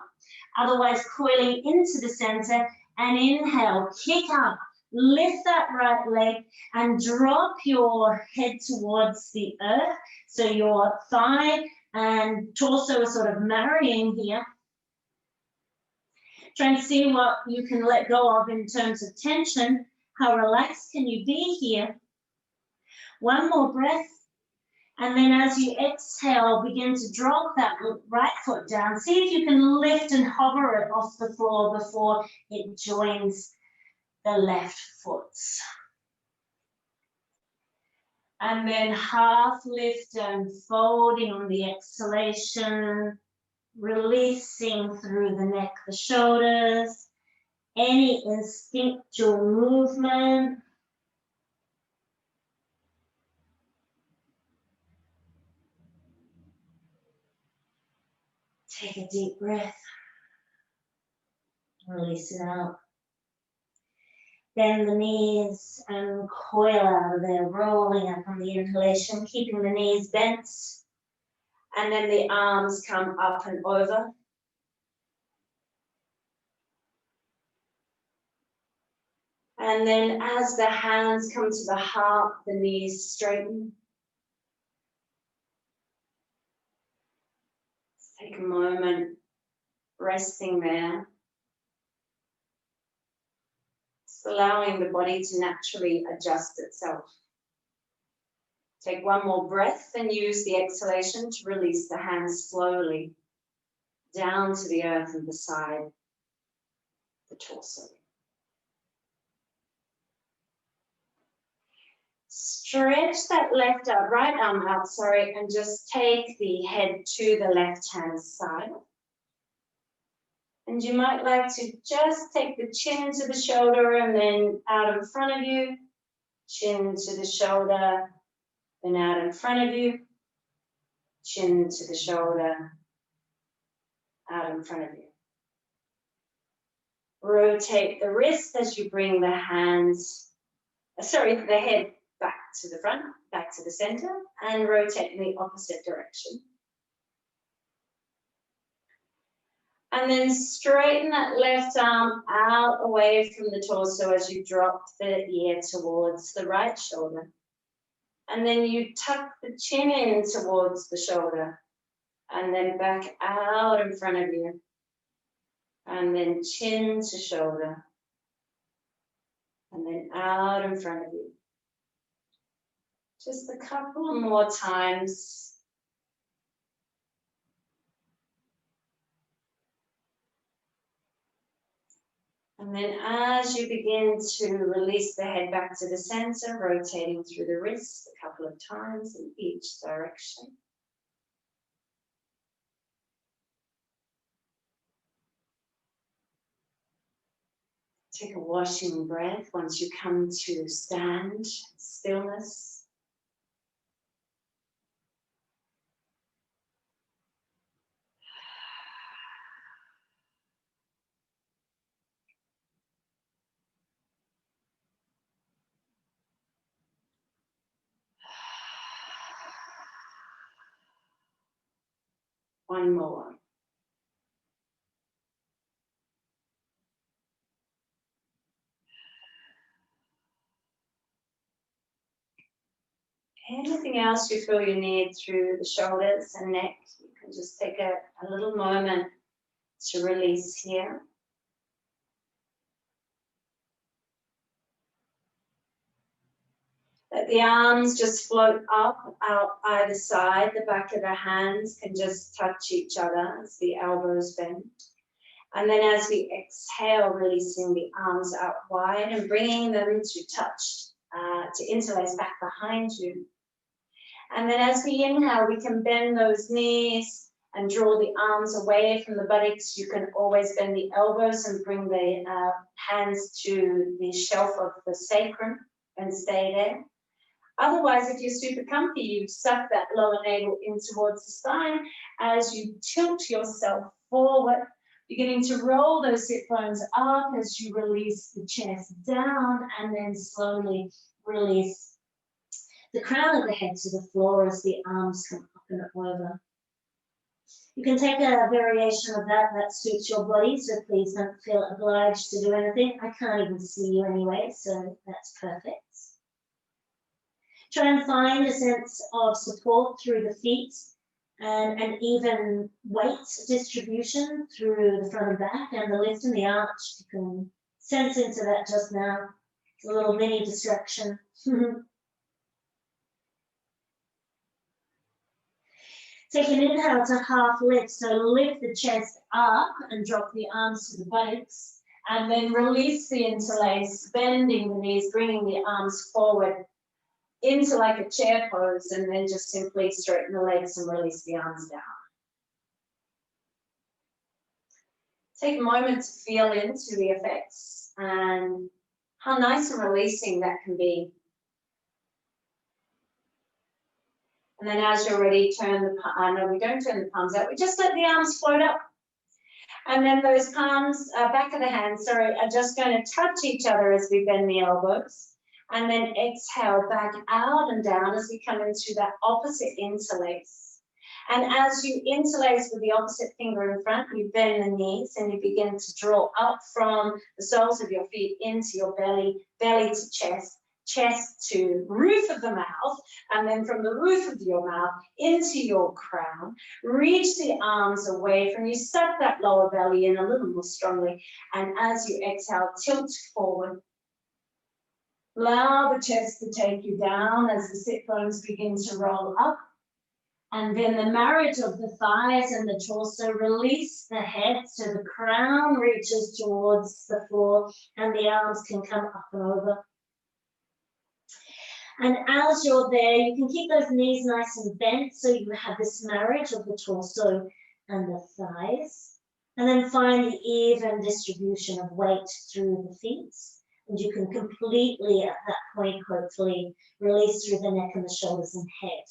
Otherwise, coiling into the center and inhale, kick up, lift that right leg and drop your head towards the earth. So your thigh and torso are sort of marrying here. Try and see what you can let go of in terms of tension. How relaxed can you be here? One more breath. And then as you exhale, begin to drop that right foot down. See if you can lift and hover it off the floor before it joins the left foot. And then half lift and folding on the exhalation, releasing through the neck, the shoulders, any instinctual movement. Take a deep breath. Release it out. Bend the knees and coil out of there, rolling up on the inhalation, keeping the knees bent. And then the arms come up and over. And then as the hands come to the heart, the knees straighten. Take a moment, resting there. Just allowing the body to naturally adjust itself. Take one more breath and use the exhalation to release the hands slowly down to the earth and beside the torso. Stretch that right arm out, and just take the head to the left-hand side. And you might like to just take the chin to the shoulder and then out in front of you, chin to the shoulder, then out in front of you, chin to the shoulder, out in front of you. Rotate the wrist as you bring the head back to the front, back to the center, and rotate in the opposite direction. And then straighten that left arm out away from the torso as you drop the ear towards the right shoulder. And then you tuck the chin in towards the shoulder, and then back out in front of you. And then chin to shoulder, and then out in front of you. Just a couple more times. And then as you begin to release the head back to the center, rotating through the wrists a couple of times in each direction. Take a washing breath once you come to stand, stillness. One more. Anything else you feel you need through the shoulders and neck, you can just take a little moment to release here. Let the arms just float up, out either side. The back of the hands can just touch each other as the elbows bend. And then as we exhale, releasing the arms out wide and bringing them to touch, to interlace back behind you. And then as we inhale, we can bend those knees and draw the arms away from the buttocks. You can always bend the elbows and bring the hands to the shelf of the sacrum and stay there. Otherwise, if you're super comfy, you suck that lower navel in towards the spine as you tilt yourself forward, beginning to roll those sit bones up as you release the chest down, and then slowly release the crown of the head to the floor as the arms come up and over. You can take a variation of that suits your body, so please don't feel obliged to do anything. I can't even see you anyway, so that's perfect. Try and find a sense of support through the feet and an even weight distribution through the front and back, and the lift in the arch. You can sense into that just now. It's a little mini distraction. Take an inhale to half lift, so lift the chest up and drop the arms to the buttocks, and then release the interlace, bending the knees, bringing the arms forward into like a chair pose, and then just simply straighten the legs and release the arms down. Take a moment to feel into the effects and how nice and releasing that can be. And then as you're ready, turn the, no, we don't turn the palms out, we just let the arms float up. And then those palms, back of the hands, sorry, are just going to touch each other as we bend the elbows. And then exhale back out and down as we come into that opposite interlace. And as you interlace with the opposite finger in front, you bend the knees and you begin to draw up from the soles of your feet into your belly, belly to chest, chest to roof of the mouth, and then from the roof of your mouth into your crown. Reach the arms away from you, suck that lower belly in a little more strongly, and as you exhale, tilt forward. Allow the chest to take you down as the sit bones begin to roll up. And then the marriage of the thighs and the torso, release the head so the crown reaches towards the floor and the arms can come up and over. And as you're there, you can keep those knees nice and bent so you have this marriage of the torso and the thighs. And then find the even distribution of weight through the feet. And you can completely, at that point, hopefully, release through the neck and the shoulders and head.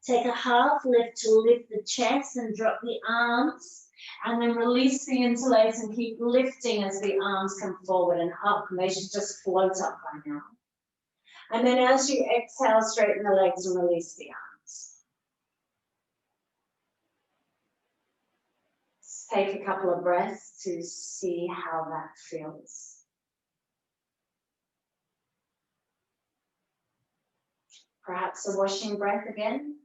Take a half lift to lift the chest and drop the arms. And then release the interlace and keep lifting as the arms come forward and up. And they should just float up by now. And then as you exhale, straighten the legs and release the arms. Let's take a couple of breaths to see how that feels. Perhaps a washing breath again.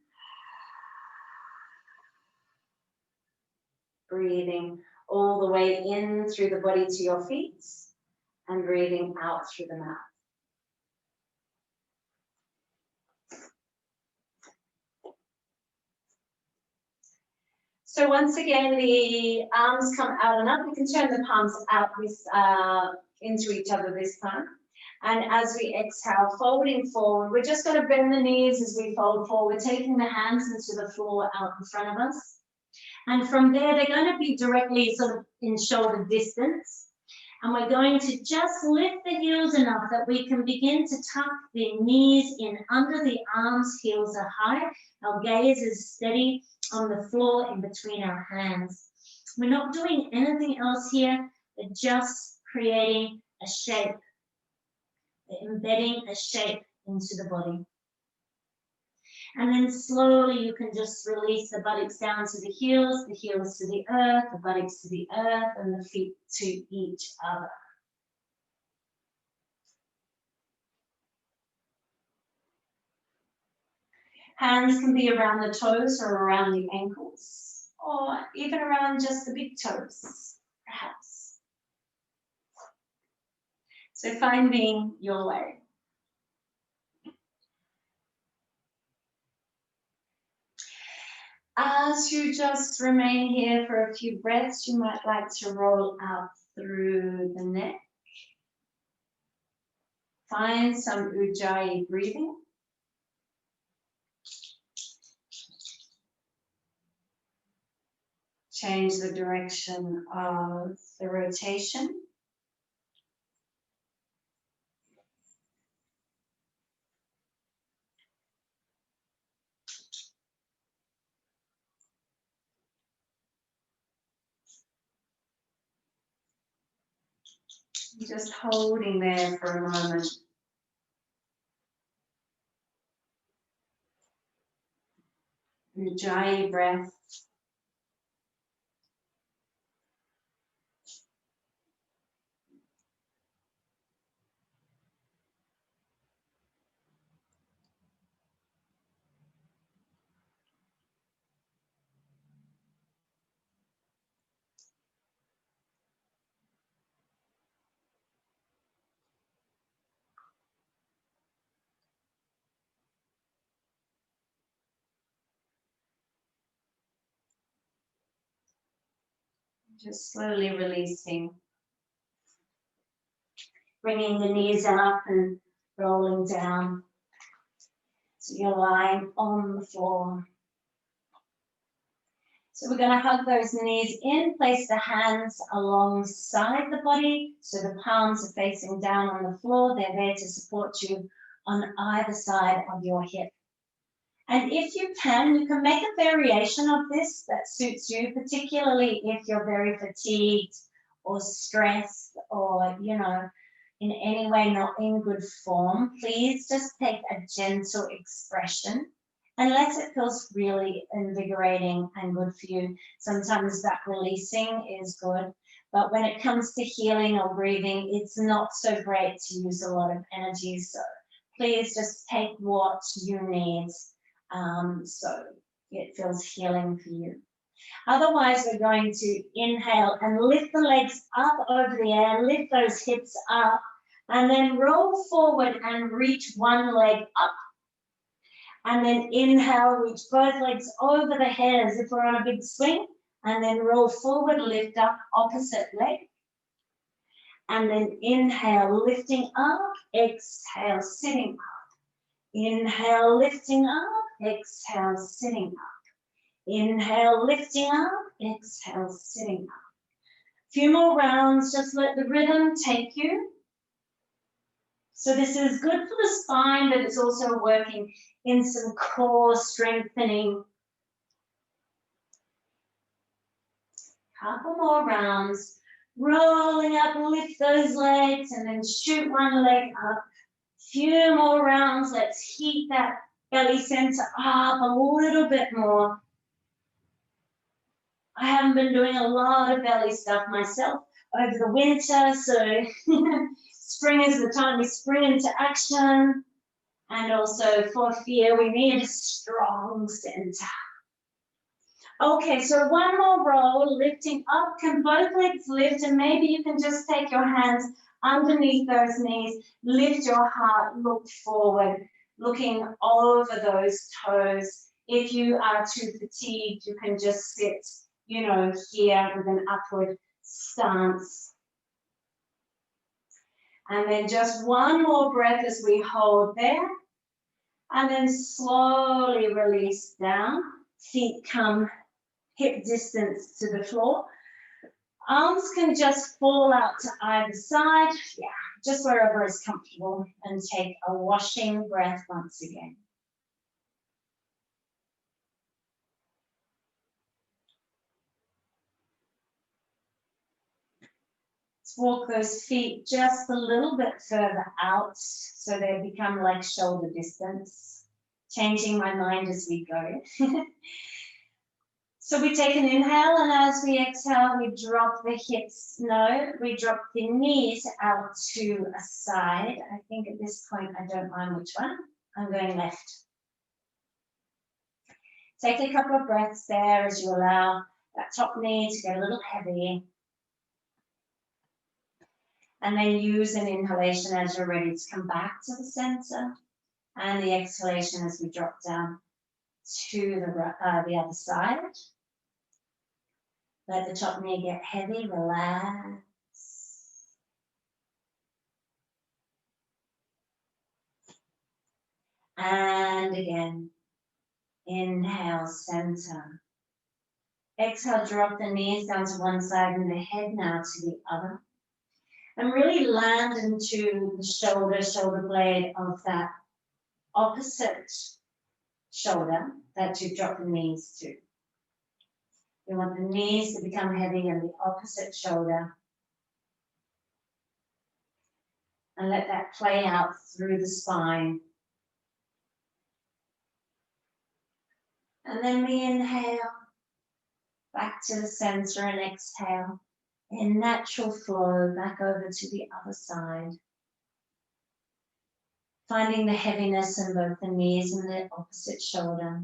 Breathing all the way in through the body to your feet and breathing out through the mouth. So once again, the arms come out and up. We can turn the palms out into each other this time. And as we exhale, folding forward, we're just going to bend the knees as we fold forward, taking the hands into the floor out in front of us. And from there, they're going to be directly sort of in shoulder distance. And we're going to just lift the heels enough that we can begin to tuck the knees in under the arms, heels are high. Our gaze is steady on the floor in between our hands. We're not doing anything else here. We're just creating a shape. We're embedding a shape into the body. And then slowly you can just release the buttocks down to the heels to the earth, the buttocks to the earth, and the feet to each other. Hands can be around the toes or around the ankles, or even around just the big toes, perhaps. So finding your way. As you just remain here for a few breaths, you might like to roll out through the neck. Find some Ujjayi breathing. Change the direction of the rotation. Just holding there for a moment. And dry your breath. Just slowly releasing. Bringing the knees up and rolling down. So you're lying on the floor. So we're going to hug those knees in, place the hands alongside the body. So the palms are facing down on the floor. They're there to support you on either side of your hip. And if you can make a variation of this that suits you, particularly if you're very fatigued or stressed or, you know, in any way not in good form. Please just take a gentle expression unless it feels really invigorating and good for you. Sometimes that releasing is good, but when it comes to healing or breathing, it's not so great to use a lot of energy. So please just take what you need. So it feels healing for you. Otherwise, we're going to inhale and lift the legs up over the air, lift those hips up, and then roll forward and reach one leg up. And then inhale, reach both legs over the head as if we're on a big swing, and then roll forward, lift up, opposite leg. And then inhale, lifting up, exhale, sitting up. Inhale, lifting up, exhale, sitting up. Inhale, lifting up, exhale, sitting up. Few more rounds, just let the rhythm take you. So this is good for the spine, but it's also working in some core strengthening. Couple more rounds, rolling up, lift those legs, and then shoot one leg up. Few more rounds, let's heat that belly center up a little bit more. I haven't been doing a lot of belly stuff myself over the winter, so spring is the time we spring into action. And also for fear, we need a strong center. Okay, so one more roll, lifting up. Can both legs lift? And maybe you can just take your hands underneath those knees, lift your heart, look forward, looking over those toes. If you are too fatigued, you can just sit, you know, here with an upward stance. And then just one more breath as we hold there. And then slowly release down. Feet come hip distance to the floor. Arms can just fall out to either side. Yeah, just wherever is comfortable. And take a washing breath once again. Let's walk those feet just a little bit further out so they become like shoulder distance. Changing my mind as we go. So we take an inhale, and as we exhale, we drop the hips. No, we drop the knees out to a side. I think at this point, I don't mind which one. I'm going left. Take a couple of breaths there as you allow that top knee to get a little heavy. And then use an inhalation as you're ready to come back to the center. And the exhalation as we drop down to the other side. Let the top knee get heavy, relax. And again, inhale, center. Exhale, drop the knees down to one side and the head now to the other. And really land into the shoulder blade of that opposite shoulder that you drop the knees to. You want the knees to become heavy and the opposite shoulder And let that play out through the spine. And then we inhale back to the center and exhale in natural flow back over to the other side. Finding the heaviness in both the knees and the opposite shoulder.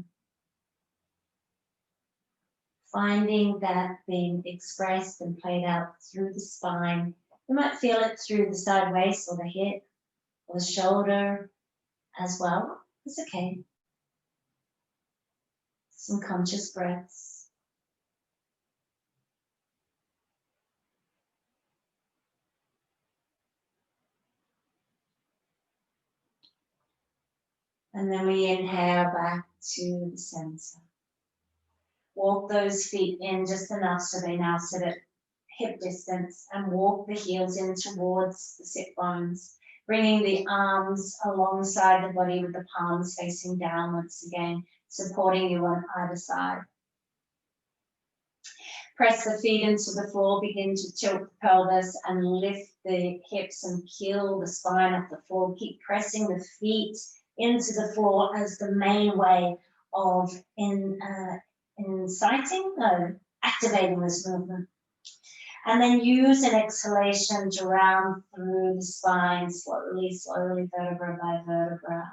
Finding that being expressed and played out through the spine. You might feel it through the side waist or the hip or the shoulder as well. It's okay. Some conscious breaths. And then we inhale back to the center. Walk those feet in just enough so they now sit at hip distance, and walk the heels in towards the sit bones, bringing the arms alongside the body with the palms facing down once again, supporting you on either side. Press the feet into the floor, begin to tilt the pelvis and lift the hips and peel the spine off the floor. Keep pressing the feet into the floor as the main way of activating this movement. And then use an exhalation to round through the spine, slowly, vertebra by vertebra.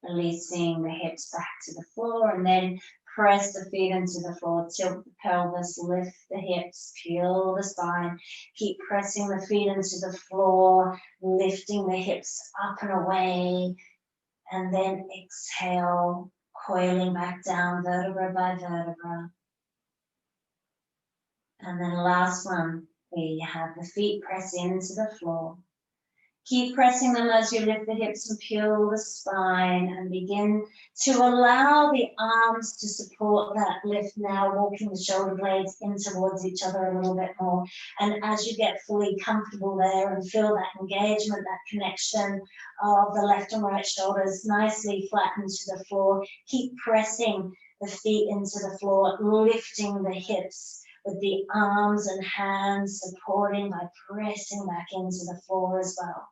Releasing the hips back to the floor, and then press the feet into the floor, tilt the pelvis, lift the hips, peel the spine. Keep pressing the feet into the floor, lifting the hips up and away, and then exhale, coiling back down vertebra by vertebra. And then last one, we have the feet press into the floor. Keep pressing them as you lift the hips and peel the spine, and begin to allow the arms to support that lift now, walking the shoulder blades in towards each other a little bit more. And as you get fully comfortable there and feel that engagement, that connection of the left and right shoulders nicely flattened to the floor, keep pressing the feet into the floor, lifting the hips with the arms and hands supporting by pressing back into the floor as well.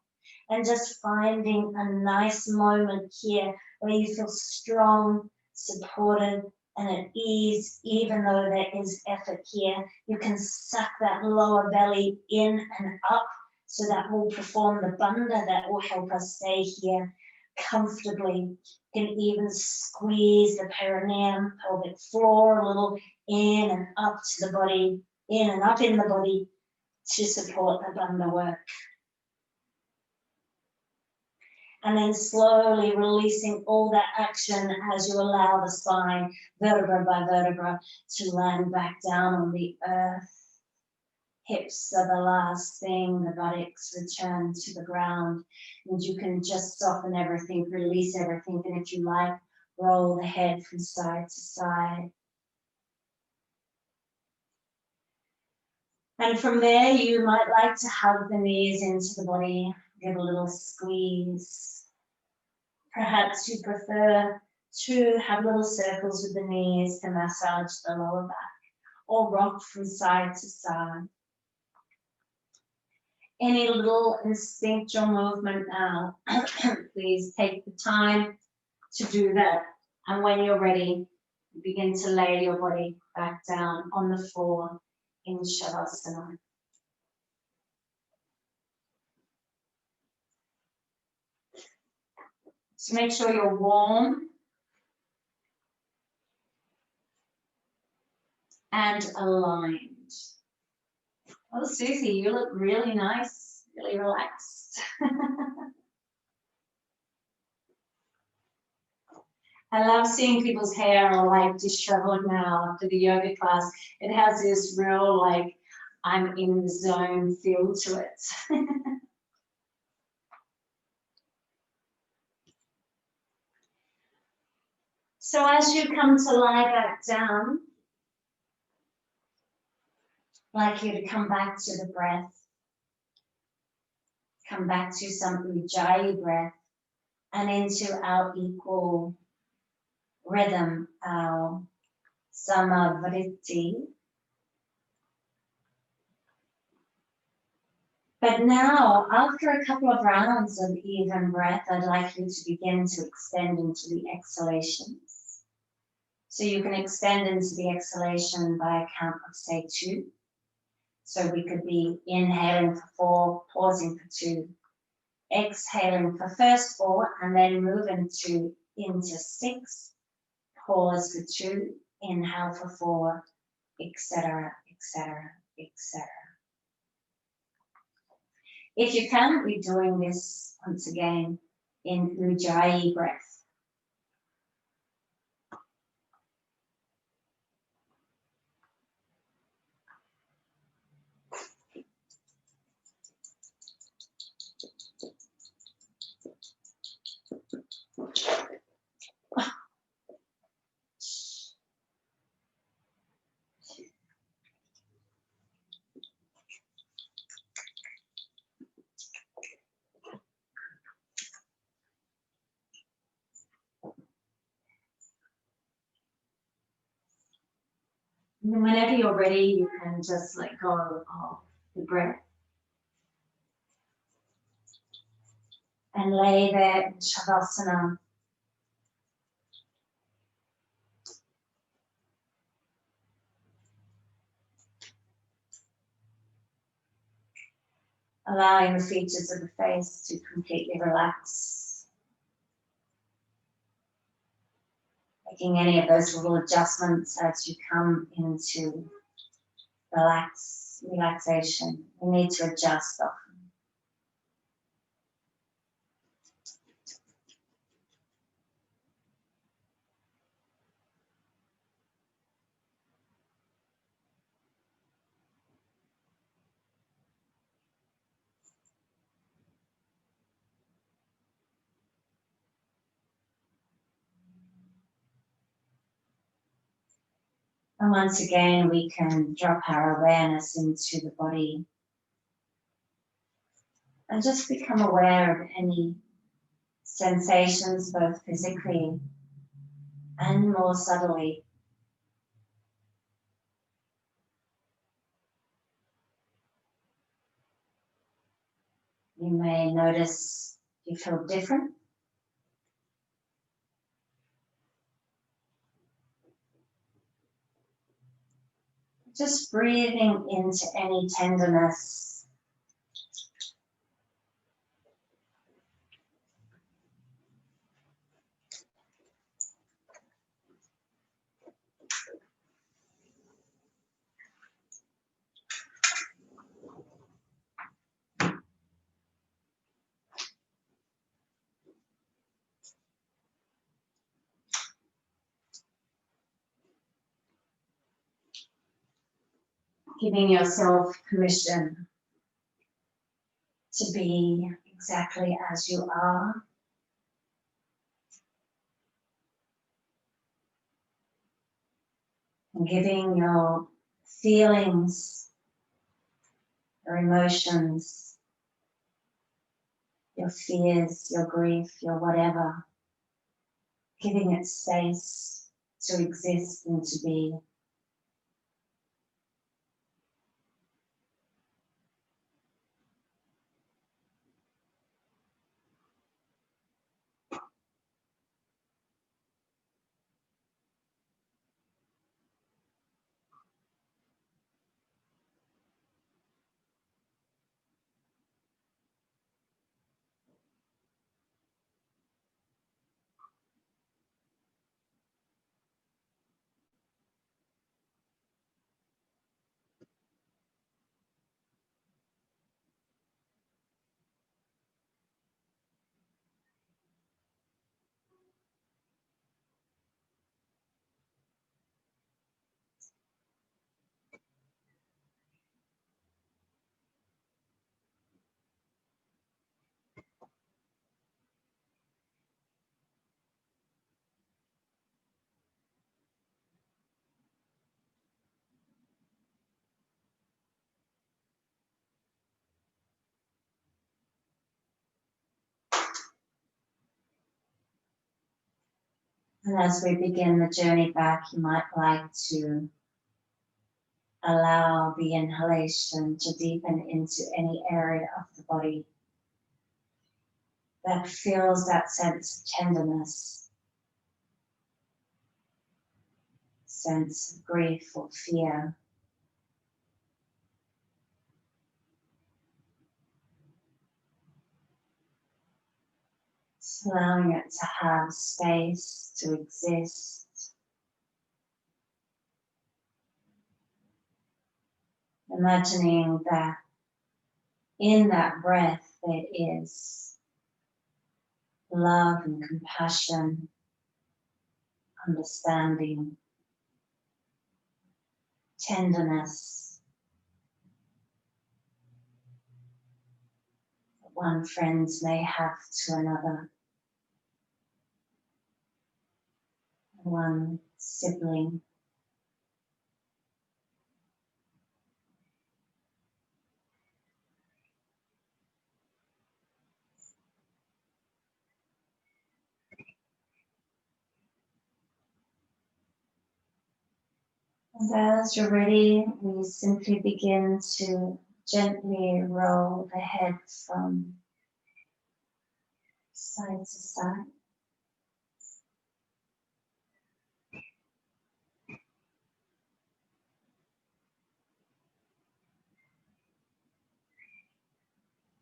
And just finding a nice moment here where you feel strong, supported, and at ease, even though there is effort here. You can suck that lower belly in and up, so that will perform the bandha, that will help us stay here comfortably. You can even squeeze the perineum, pelvic floor a little in and up to the body, in and up in the body to support the bandha work. And then slowly releasing all that action as you allow the spine, vertebra by vertebra, to land back down on the earth. Hips are the last thing, the buttocks return to the ground, and you can just soften everything, release everything, and if you like, roll the head from side to side. And from there, you might like to hug the knees into the body, give a little squeeze. Perhaps you prefer to have little circles with the knees to massage the lower back, or rock from side to side. Any little instinctual movement now, please take the time to do that. And when you're ready, begin to lay your body back down on the floor in Shavasana. So make sure you're warm and aligned. Oh, Susie, you look really nice, really relaxed. I love seeing people's hair all like disheveled now after the yoga class. It has this real like, I'm in the zone feel to it. So as you come to lie back down, I'd like you to come back to the breath. Come back to some Ujjayi breath and into our equal rhythm, our Samavriti. But now, after a couple of rounds of even breath, I'd like you to begin to extend into the exhalations. So you can extend into the exhalation by a count of, say, 2. So we could be inhaling for 4, pausing for 2, exhaling for first 4, and then move into 6, pause for 2, inhale for 4, etc., etc., etc. If you can, be doing this once again in Ujjayi breath. And whenever you're ready, you can just let go of the breath and lay there in Shavasana. Allowing the features of the face to completely relax. Making any of those little adjustments as you come into relaxation. You need to adjust often. And once again, we can drop our awareness into the body and just become aware of any sensations, both physically and more subtly. You may notice you feel different. Just breathing into any tenderness. Giving yourself permission to be exactly as you are. And giving your feelings, your emotions, your fears, your grief, your whatever, giving it space to exist and to be. And as we begin the journey back, you might like to allow the inhalation to deepen into any area of the body that feels that sense of tenderness, sense of grief or fear. Just allowing it to have space to exist. Imagining that in that breath there is love and compassion, understanding, tenderness that one friend may have to another, one sibling. And as you're ready, we simply begin to gently roll the head from side to side.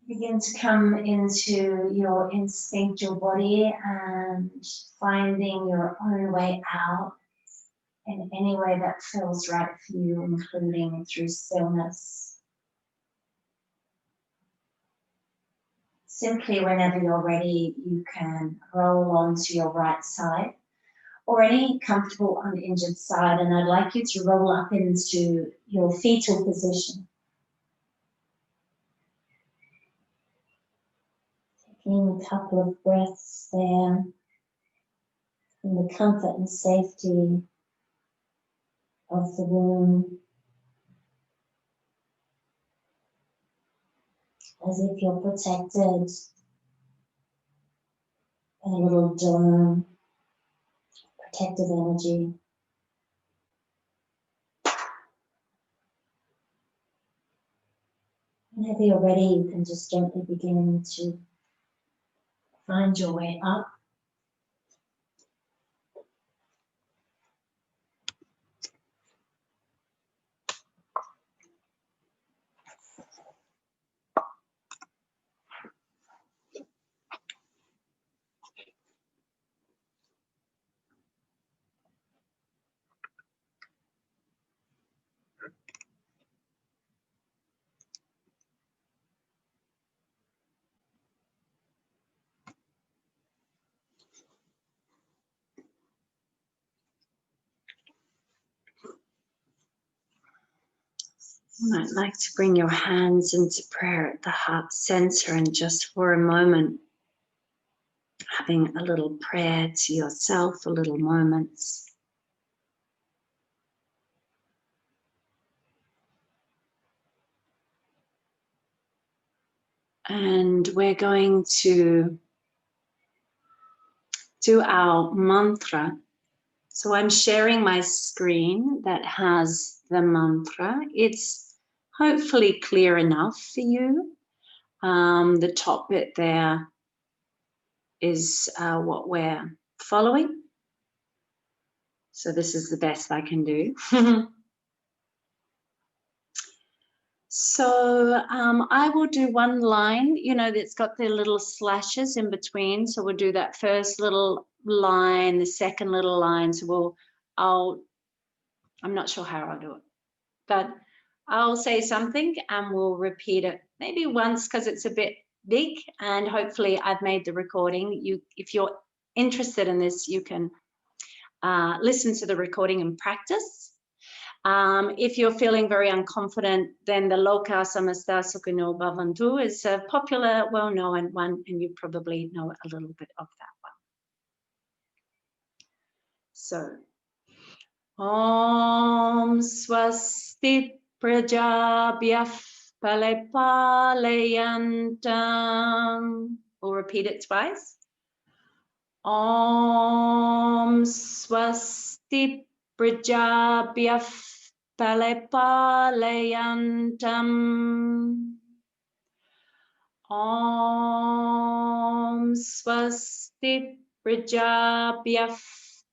Begin to come into your instinctual body and finding your own way out in any way that feels right for you, including through stillness. Simply, whenever you're ready, you can roll onto your right side or any comfortable uninjured side, and I'd like you to roll up into your fetal position. Taking a couple of breaths there in the comfort and safety of the womb, as if you're protected in a little dome, protective energy. Whenever you're ready, you can just gently begin to find your way up. You might like to bring your hands into prayer at the heart center and just for a moment, having a little prayer to yourself, a little moments. And we're going to do our mantra. So I'm sharing my screen that has the mantra. It's hopefully clear enough for you. The top bit there is what we're following. So this is the best I can do. So I will do one line, you know, that's got the little slashes in between. So we'll do that first little line, the second little line. So I'm not sure how I'll do it, but I'll say something and we'll repeat it maybe once because it's a bit big, and hopefully I've made the recording. If you're interested in this, you can listen to the recording and practice. If you're feeling very unconfident, then the Loka Samasta Sukhino Bhavantu is a popular, well-known one, and you probably know a little bit of that one. So, Om Swasti Prajabhyah Palayalayantam. We'll repeat it twice. Om Swasti Prajabhyah Palepaleyantam. Om Swasti Prajabhyah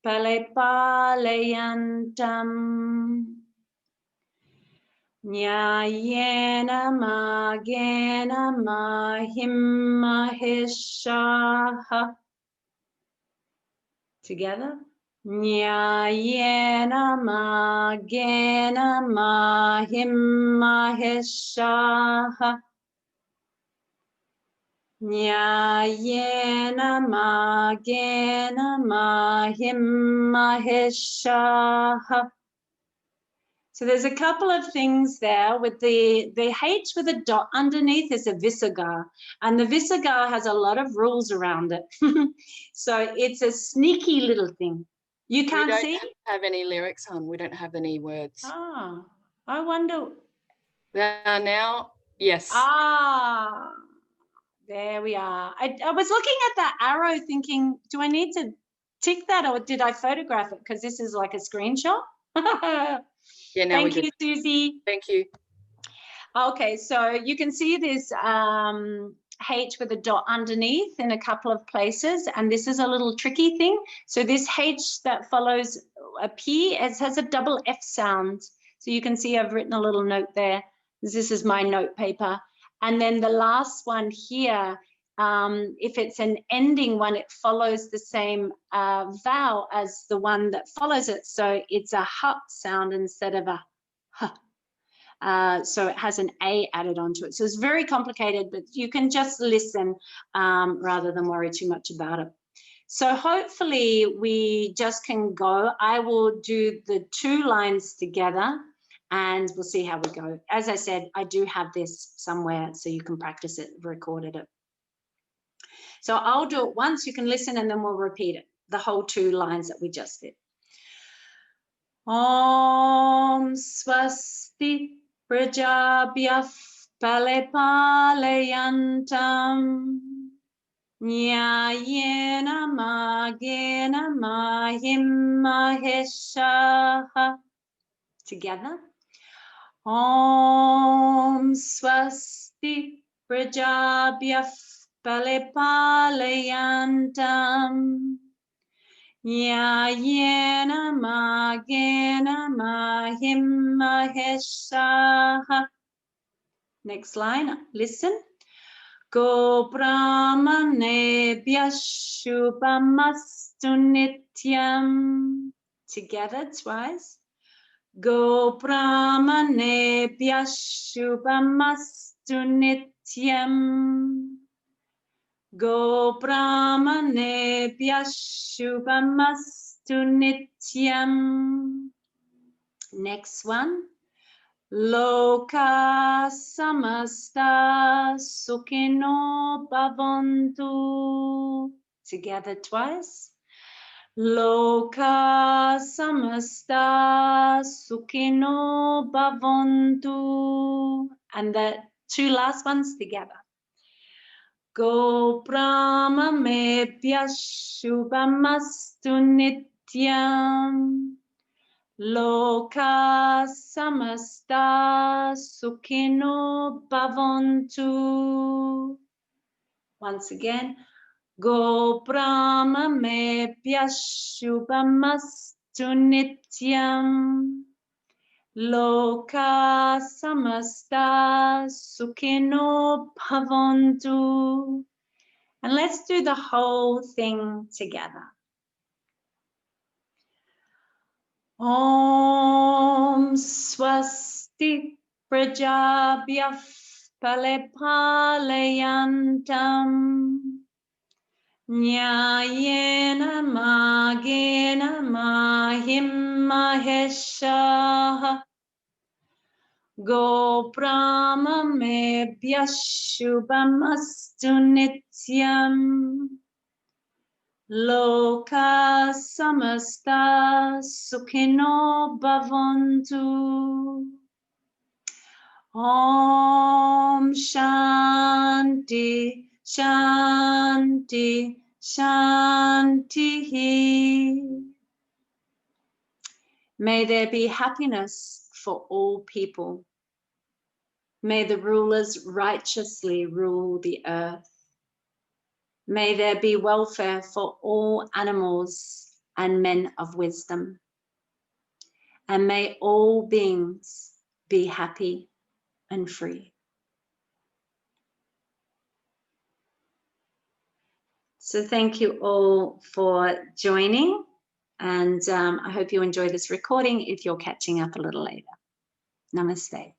Palepaleyantam. Nyayena Magena Mahimmahishaha. Together. Nyayena Magena Mahimmahishaha. Nyayena Magena Mahimmahishaha. So there's a couple of things there with the H with a dot underneath is a Visaga, and the Visaga has a lot of rules around it. So it's a sneaky little thing. You can't see? We don't have any lyrics on. We don't have any words. Ah, I wonder. There are now, yes. Ah, there we are. I was looking at that arrow thinking, do I need to tick that or did I photograph it? Because this is like a screenshot. Yeah, now Thank you, Susie. Thank you. Okay, so you can see this H with a dot underneath in a couple of places, and this is a little tricky thing. So this H that follows a P, it has a double F sound. So you can see I've written a little note there. This is my note paper. And then the last one here, if it's an ending one, it follows the same vowel as the one that follows it. So it's a H sound instead of a H. So it has an A added onto it. So it's very complicated, but you can just listen rather than worry too much about it. So hopefully we just can go. I will do the 2 lines together and we'll see how we go. As I said, I do have this somewhere so you can practice it, recorded it. So I'll do it once, you can listen and then we'll repeat it, the whole 2 lines that we just did. Om Swasti Prajabhyah Palepaleyantam. Nyayena Magena Mahimmahishaha. Together. Om Swasti Prajabhyah Palepaleyantam. Nyayena Magena Mahimmahishaha. Next line, listen. Go Brahmanebhyah Shubhamastu Nityam. Together twice. Go Brahmanebhyah Shubhamastu Nityam. Go Brahmanebhyah Shubhamastu Nityam. Next one. Loka samasta sukhino bhavantu. Together twice. Loka samasta sukhino bhavantu. And the 2 last ones together. Go Brahmanebhyah Shubhamastu Nityam. Loka samasta sukhino bhavantu. Once again. Go Brahmanebhyah Shubhamastu Nityam. Loka samasta sukhino bhavantu. And let's do the whole thing together. Om Swasti Prajabhyah Palepaleyantam. Nyayena Magena Mahimmahishaha. Go Brahmanebhyah Shubhamastu Nityam. Loka samasta sukhino bhavantu. Om Shanti Shanti Shanti. May there be happiness, for all people. May the rulers righteously rule the earth. May there be welfare for all animals and men of wisdom. And may all beings be happy and free. So thank you all for joining, and I hope you enjoy this recording if you're catching up a little later. Namaste.